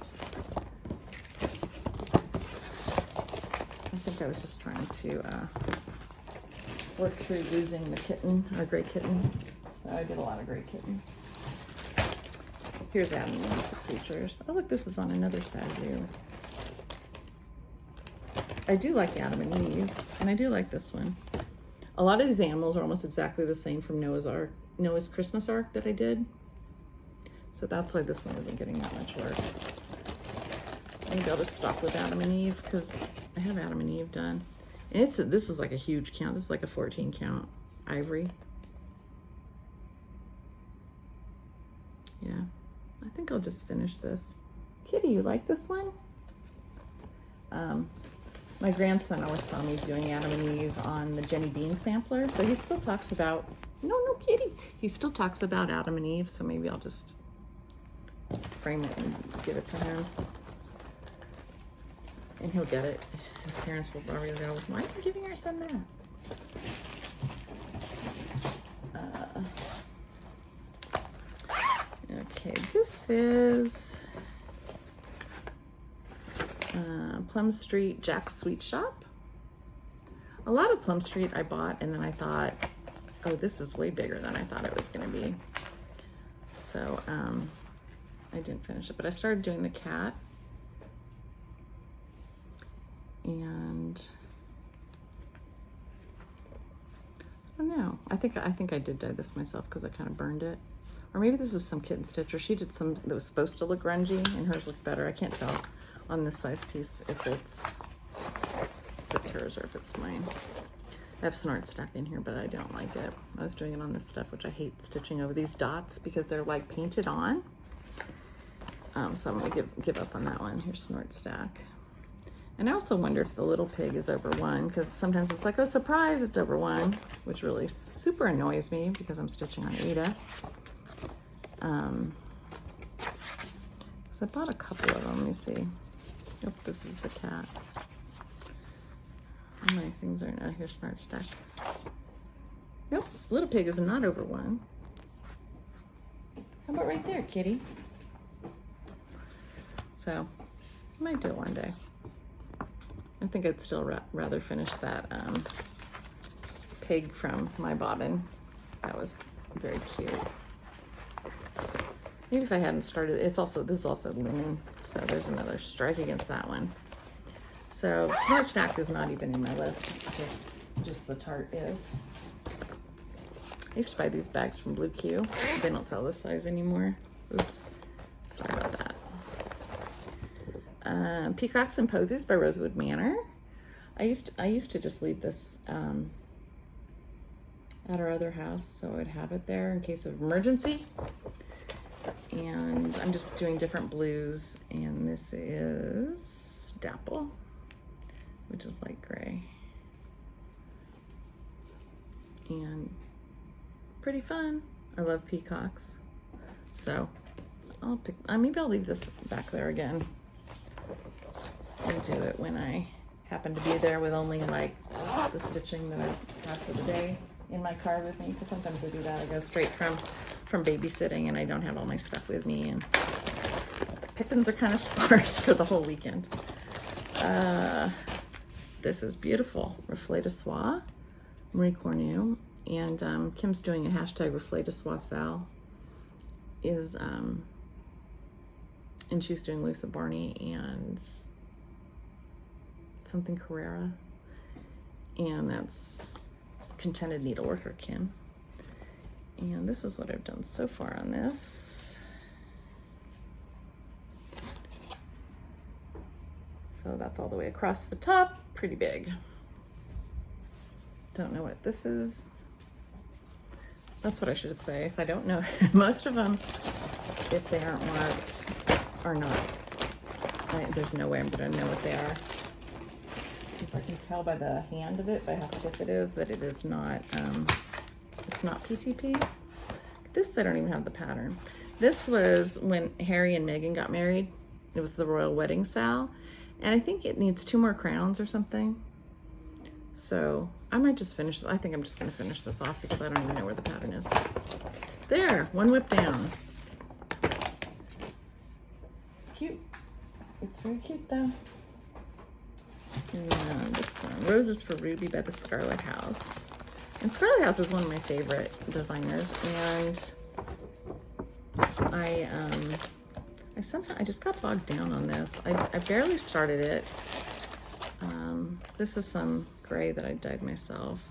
I think I was just trying to work through losing the kitten, our gray kitten. So I did a lot of gray kittens. Here's Adam and Eve's The Creatures. Oh look, this is on another side view. I do like Adam and Eve, and I do like this one. A lot of these animals are almost exactly the same from Noah's Christmas Ark that I did. So that's why this one isn't getting that much work. Maybe I'll just stop with Adam and Eve because I have Adam and Eve done. And this is like a huge count. This is like a 14 count ivory. Yeah, I think I'll just finish this. Kitty, you like this one? My grandson always saw me doing Adam and Eve on the Jenny Bean sampler, so he still talks about, no, Kitty. He still talks about Adam and Eve, so maybe I'll just frame it and give it to him. And he'll get it. His parents will probably go, why are you giving our son that? Okay, this is Plum Street Jack's Sweet Shop. A lot of Plum Street I bought and then I thought, oh, this is way bigger than I thought it was going to be. So I didn't finish it, but I started doing the cat. And I don't know. I think I did dye this myself because I kind of burned it. Or maybe this is some kitten stitch, or she did some that was supposed to look grungy and hers looked better. I can't tell on this size piece if it's hers or if it's mine. I have Snort Stack in here, but I don't like it. I was doing it on this stuff, which I hate stitching over these dots because they're like painted on. So I'm gonna give up on that one. Here's Snort Stack. And I also wonder if the little pig is over 1, because sometimes it's like, oh, surprise, it's over 1, which really super annoys me because I'm stitching on Ada. So I bought a couple of them. Let me see. Nope, this is the cat. How many things are now? Here's Snort Stack. Nope, little pig is not over 1. How about right there, kitty? So I might do it one day. I think I'd still rather finish that pig from my bobbin. That was very cute. Maybe if I hadn't started, this is also linen, so there's another strike against that one. So Snort Stack is not even in my list, just the tart is. I used to buy these bags from Blue Q. They don't sell this size anymore. Oops, sorry about that. Peacocks and Posies by Rosewood Manor. I used to just leave this at our other house, so I'd have it there in case of emergency. And I'm just doing different blues, and this is Dapple, which is light gray. And pretty fun. I love peacocks. So I'll pick, maybe I'll leave this back there again. I do it when I happen to be there with only like the stitching that I have for the day in my car with me, because sometimes I do that. I go straight from babysitting and I don't have all my stuff with me, and pickings are kind of sparse for the whole weekend. This is beautiful. Reflet de soie, Marie Cornu, and Kim's doing a hashtag Reflet de soie Sal. And she's doing Lisa Barney and something Carrera, and that's Contented Needleworker Kim. And this is what I've done so far on this. So that's all the way across the top, pretty big. Don't know what this is. That's what I should say. If I don't know, most of them, if they aren't marked, are not. There's no way I'm gonna know what they are. Because I can tell by the hand of it, by how stiff it is, that it is not, it's not PTP. This, I don't even have the pattern. This was when Harry and Meghan got married. It was the royal wedding sal. And I think it needs 2 more crowns or something. So I might just finish this. I think I'm just gonna finish this off because I don't even know where the pattern is. There, 1 whip down. Cute. It's very cute though. And then this one, Roses for Ruby by the Scarlet House. And Scarlet House is one of my favorite designers, and I just got bogged down on this. I barely started it. This is some gray that I dyed myself.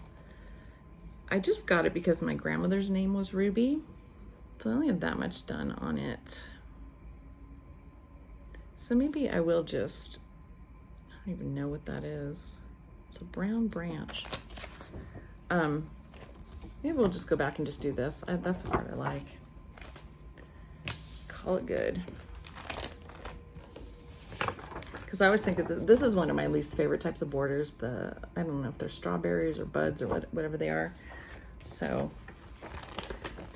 I just got it because my grandmother's name was Ruby, so I only have that much done on it. So maybe I will just, I don't even know what that is. It's a brown branch. Maybe we'll just go back and just do this. That's the part I like. Call it good. Because I always think that this is one of my least favorite types of borders. I don't know if they're strawberries or buds or whatever they are. So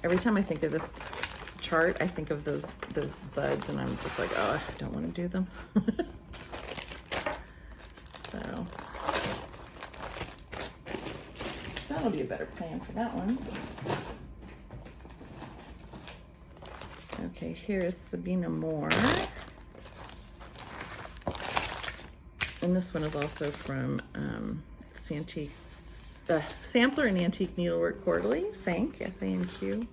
every time I think of this chart, I think of those buds, and I'm just like, oh, I don't want to do them. So that'll be a better plan for that one. Okay, here is Sabina Moore. And this one is also from Sampler and Antique Needlework Quarterly, Sank, S-A-N-Q.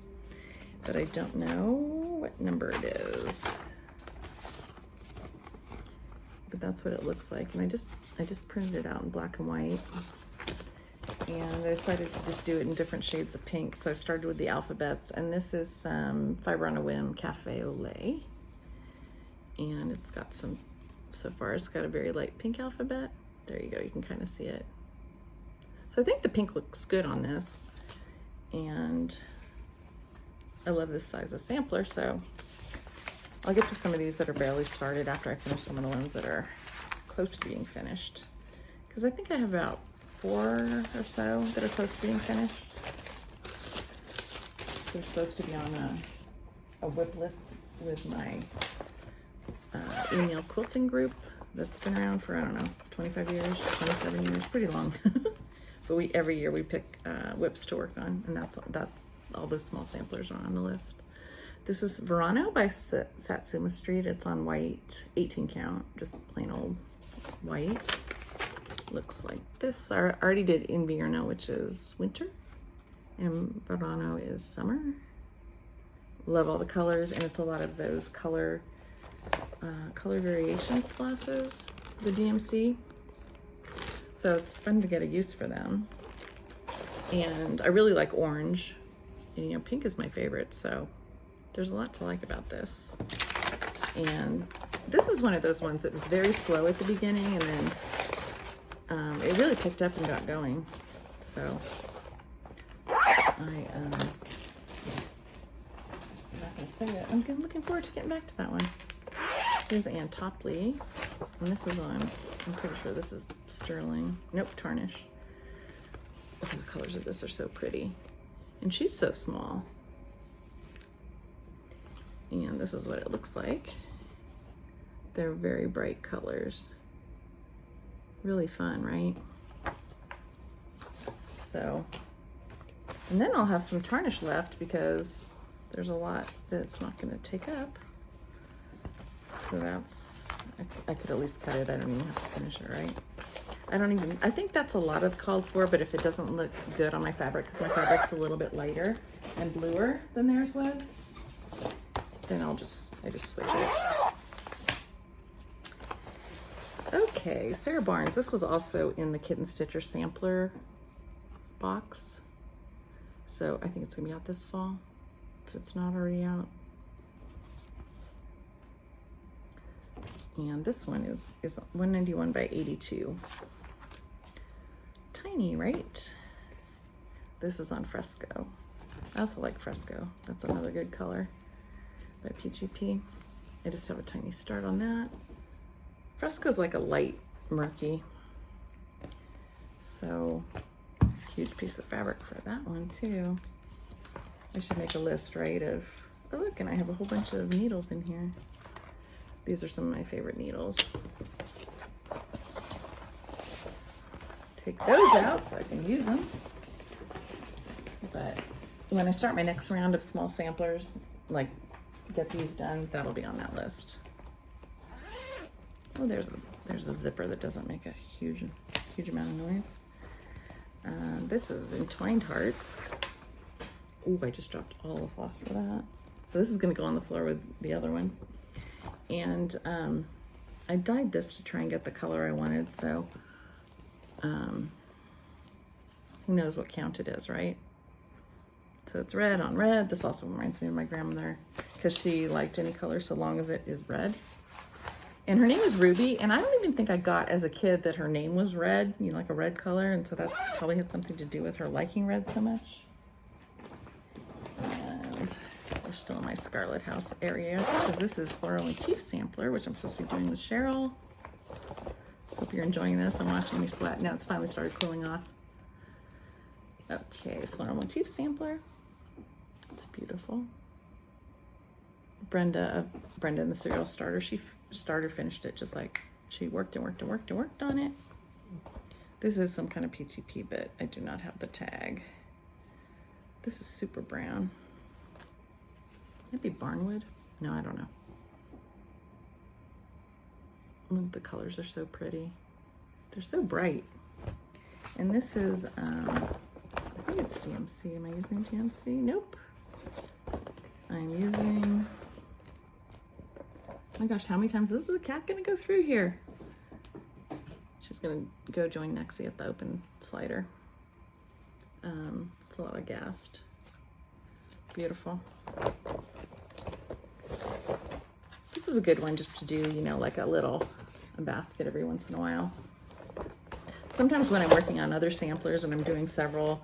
But I don't know what number it is. But that's what it looks like. And I just printed it out in black and white. And I decided to just do it in different shades of pink. So I started with the alphabets. And this is Fiber on a Whim Cafe au Lait. And it's got some, so far it's got a very light pink alphabet. There you go, you can kind of see it. So I think the pink looks good on this. And I love this size of sampler, so I'll get to some of these that are barely started after I finish some of the ones that are close to being finished. Because I think I have about 4 or so that are close to being finished. They're supposed to be on a WiP list with my email quilting group that's been around for, I don't know, 25 years, 27 years, pretty long. But every year we pick WIPs to work on, and that's all those small samplers are on the list. This is Verano by Satsuma Street. It's on white, 18 count, just plain old white. Looks like this. I already did Invierno, which is winter, and Verano is summer. Love all the colors, and it's a lot of those color variations glasses, the DMC. So it's fun to get a use for them. And I really like orange. And, you know, pink is my favorite, so there's a lot to like about this. And this is one of those ones that was very slow at the beginning, and then it really picked up and got going. So I'm not gonna say it. I'm looking forward to getting back to that one. Here's Ann Topley, and this is on, I'm pretty sure this is sterling. Nope, tarnish. Oh, the colors of this are so pretty. And she's so small. And this is what it looks like. They're very bright colors. Really fun, right? So, and then I'll have some tarnish left because there's a lot that it's not going to take up. So that's, I could at least cut it. I don't even have to finish it, right? I think that's a lot of called for, but if it doesn't look good on my fabric, because my fabric's a little bit lighter and bluer than theirs was, then I just switch it. Okay, Sarah Barnes. This was also in the Kitten Stitcher sampler box. So I think it's gonna be out this fall, if it's not already out. And this one is 191 by 82. Tiny, right? This is on Fresco. I also like Fresco. That's another good color by PGP. I just have a tiny start on that. Fresco's like a light murky. So huge piece of fabric for that one too. I should make a list, right, of, oh look, and I have a whole bunch of needles in here. These are some of my favorite needles. Take those out so I can use them. But when I start my next round of small samplers, like get these done, that'll be on that list. Oh, there's a zipper that doesn't make a huge amount of noise. This is Entwined Hearts. Oh, I just dropped all the floss for that. So this is gonna go on the floor with the other one. And I dyed this to try and get the color I wanted, so who knows what count it is, right? So it's red on red. This also reminds me of my grandmother because she liked any color so long as it is red. And her name is Ruby, and I don't even think I got as a kid that her name was red, you know, like a red color, and so that probably had something to do with her liking red so much. And we're still in my Scarlet House area because this is Floral Motif Sampler, which I'm supposed to be doing with Cheryl. Hope you're enjoying this and watching me sweat. Now it's finally started cooling off. Okay, Floral Motif Sampler. It's beautiful. Brenda and the Serial Starter, she finished it just like she worked and worked and worked and worked on it. This is some kind of PTP, but I do not have the tag. This is super brown. Maybe Barnwood? No, I don't know. Look, the colors are so pretty. They're so bright. And this is, I think it's DMC. Am I using DMC? Nope. I'm using, oh my gosh, how many times is the cat gonna go through here? She's gonna go join Nexie at the open slider. It's a lot of gassed. Beautiful. This is a good one just to do, you know, like a basket every once in a while. Sometimes when I'm working on other samplers and I'm doing several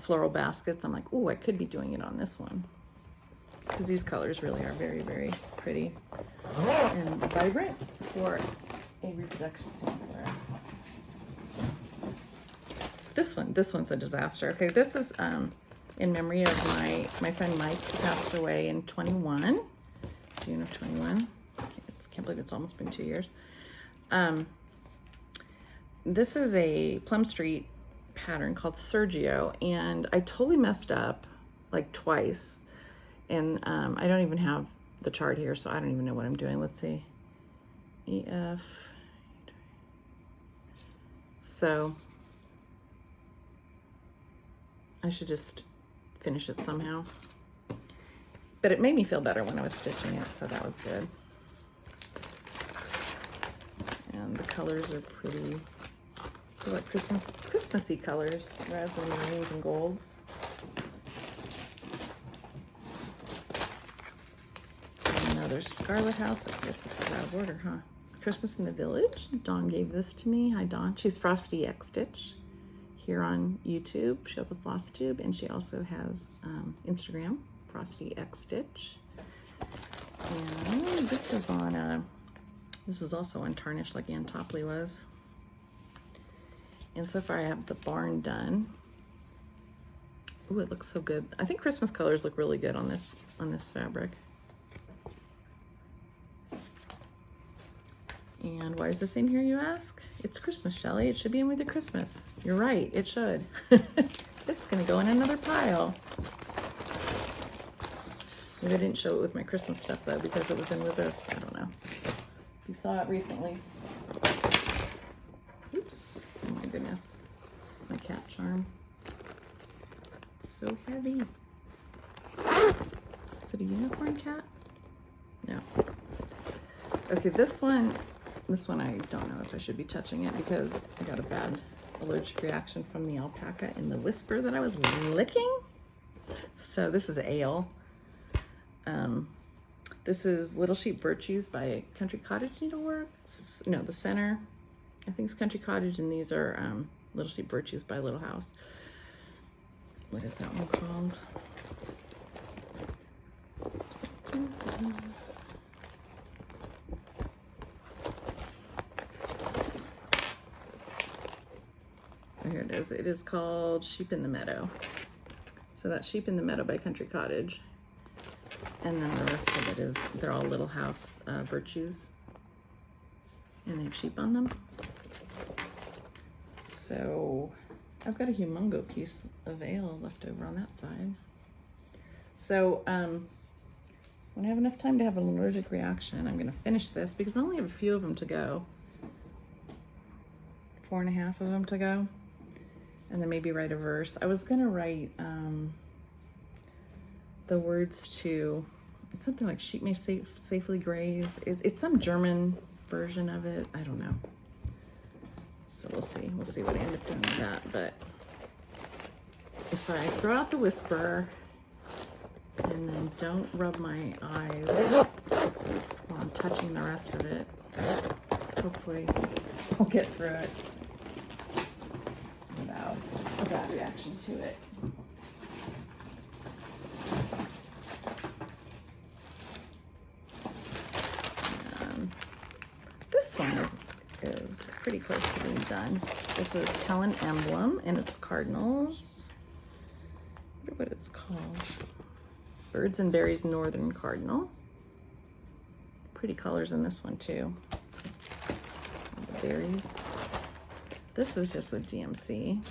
floral baskets, I'm like, oh, I could be doing it on this one. Because these colors really are very, very pretty and vibrant for a reproduction sampler. This one's a disaster. Okay, this is in memory of my friend Mike, who passed away in 21, June of 21. Can't believe it's almost been 2 years. This is a Plum Street pattern called Sergio, and I totally messed up like twice. And I don't even have the chart here, so I don't even know what I'm doing. Let's see. EF. So I should just finish it somehow. But it made me feel better when I was stitching it, so that was good. And the colors are pretty. They're like Christmassy colors, reds and greens and golds. There's Scarlet House. I guess this is out of order, huh? Christmas in the Village. Dawn gave this to me. Hi, Dawn. She's Frosty X Stitch here on YouTube. She has a Flosstube, and she also has Instagram, Frosty X Stitch. And this is on this is also on Tarnish, like Ann Topley was. And so far, I have the barn done. Ooh, it looks so good. I think Christmas colors look really good on this fabric. And why is this in here, you ask? It's Christmas, Shelly. It should be in with the Christmas. You're right, it should. It's gonna go in another pile. Maybe I didn't show it with my Christmas stuff though, because it was in with this. I don't know. You saw it recently. Oops. Oh my goodness. It's my cat charm. It's so heavy. Is it a unicorn cat? No. Okay, this one I don't know if I should be touching it because I got a bad allergic reaction from the alpaca in the whisper that I was licking. So this is ale. This is Little Sheep Virtues by Country Cottage Needleworks. No, the center, I think it's Country Cottage, and these are Little Sheep Virtues by Little House. What is that one called? Oh, here it is. It is called Sheep in the Meadow. So that's Sheep in the Meadow by Country Cottage. And then the rest of it is, they're all Little House Virtues. And they have sheep on them. So I've got a humongo piece of ale left over on that side. So when I have enough time to have an allergic reaction, I'm gonna finish this because I only have a few of them to go. 4.5 of them to go. And then maybe write a verse. I was gonna write the words to, it's something like sheep may safely graze. It's some German version of it. I don't know. So we'll see. We'll see what I end up doing with that. But if I throw out the whisper and then don't rub my eyes while I'm touching the rest of it, hopefully I'll get through it without a bad reaction to it. This one is pretty close to being done. This is Tell an Emblem, and it's cardinals. I wonder what it's called. Birds and Berries Northern Cardinal. Pretty colors in this one too. The berries. This is just with DMC,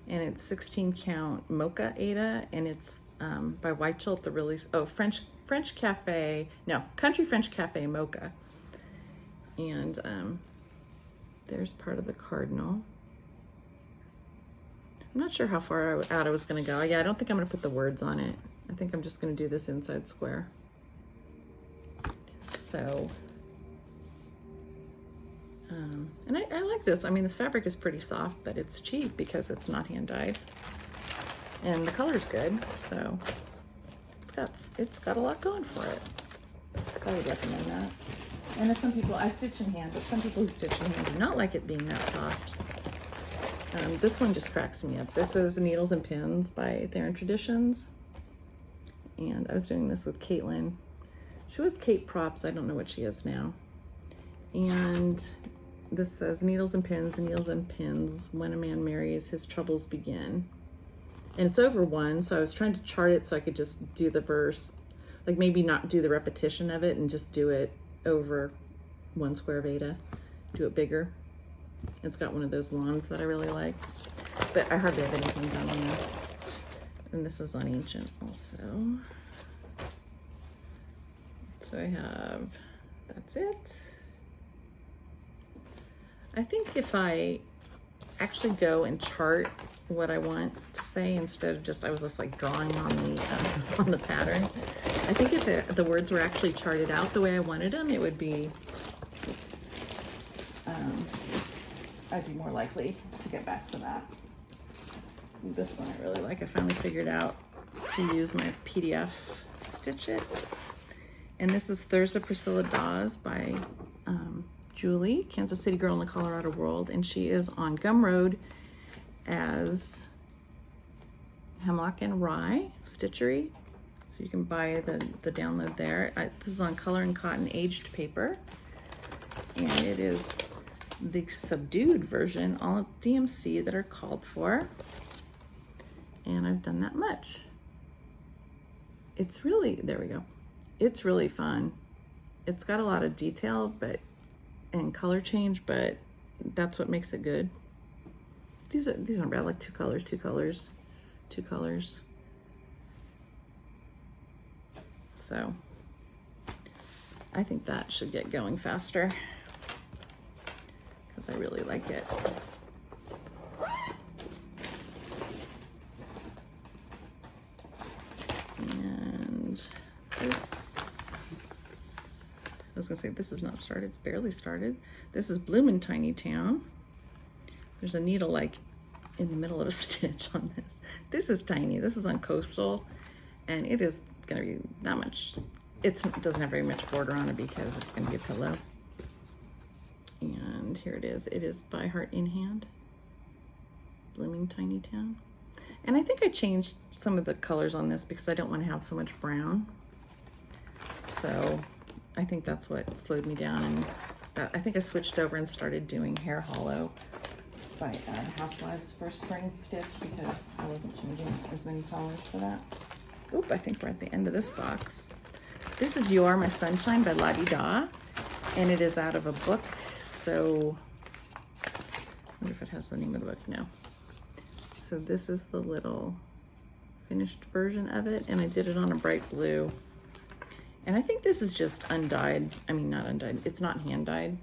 and it's 16 count Mocha Ada, and it's by WiP, the really French Cafe, no, Country French Cafe Mocha. And there's part of the cardinal. I'm not sure how far out I was gonna go. Yeah, I don't think I'm gonna put the words on it. I think I'm just gonna do this inside square. So, and I like this. I mean, this fabric is pretty soft, but it's cheap because it's not hand dyed. And the color's good, so it's got a lot going for it. So I would recommend that. And there's some people, I stitch in hand, but some people who stitch in hand do not like it being that soft. This one just cracks me up. This is Needles and Pins by Theron Traditions. And I was doing this with Caitlin. She was Kate Props, I don't know what she is now. And this says Needles and Pins, when a man marries, his troubles begin. And it's over one, so I was trying to chart it so I could just do the verse, like maybe not do the repetition of it and just do it over one square of Ada, do it bigger. It's got one of those lawns that I really like, but I hardly have anything done on this. And this is on Ancient also. So I have, that's it. I think if I actually go and chart what I want to say instead of just, I was just like drawing on the pattern. I think if the words were actually charted out the way I wanted them, it would be, I'd be more likely to get back to that. This one I really like. I finally figured out to use my PDF to stitch it. And this is Thursday Priscilla Dawes by Julie, Kansas City girl in the Colorado world. And she is on Gumroad as Hemlock and Rye Stitchery. So you can buy the download there. This is on Color and Cotton aged paper. And it is the subdued version, all DMC that are called for. And I've done that much. It's really, there we go. It's really fun. It's got a lot of detail, but and color change, but that's what makes it good. These aren't bad, like two colors. So I think that should get going faster because I really like it. And this, I was gonna say this is not started, it's barely started. This is Bloomin' Tiny Town. There's a needle like in the middle of a stitch on this. This is tiny, this is on Coastal, and it is gonna be that much. It doesn't have very much border on it because it's gonna be a pillow. And here it is by Heart in Hand, Blooming Tiny Town. And I think I changed some of the colors on this because I don't want to have so much brown. So I think that's what slowed me down, and I think I switched over and started doing Hair Hollow by Housewives for spring stitch because I wasn't changing as many colors for that. Oop, I think we're at the end of this box. This is You Are My Sunshine by La Di Da, and it is out of a book. So I wonder if it has the name of the book. No. So this is the little finished version of it, and I did it on a bright blue. And I think this is just undyed. I mean, not undyed. It's not hand dyed.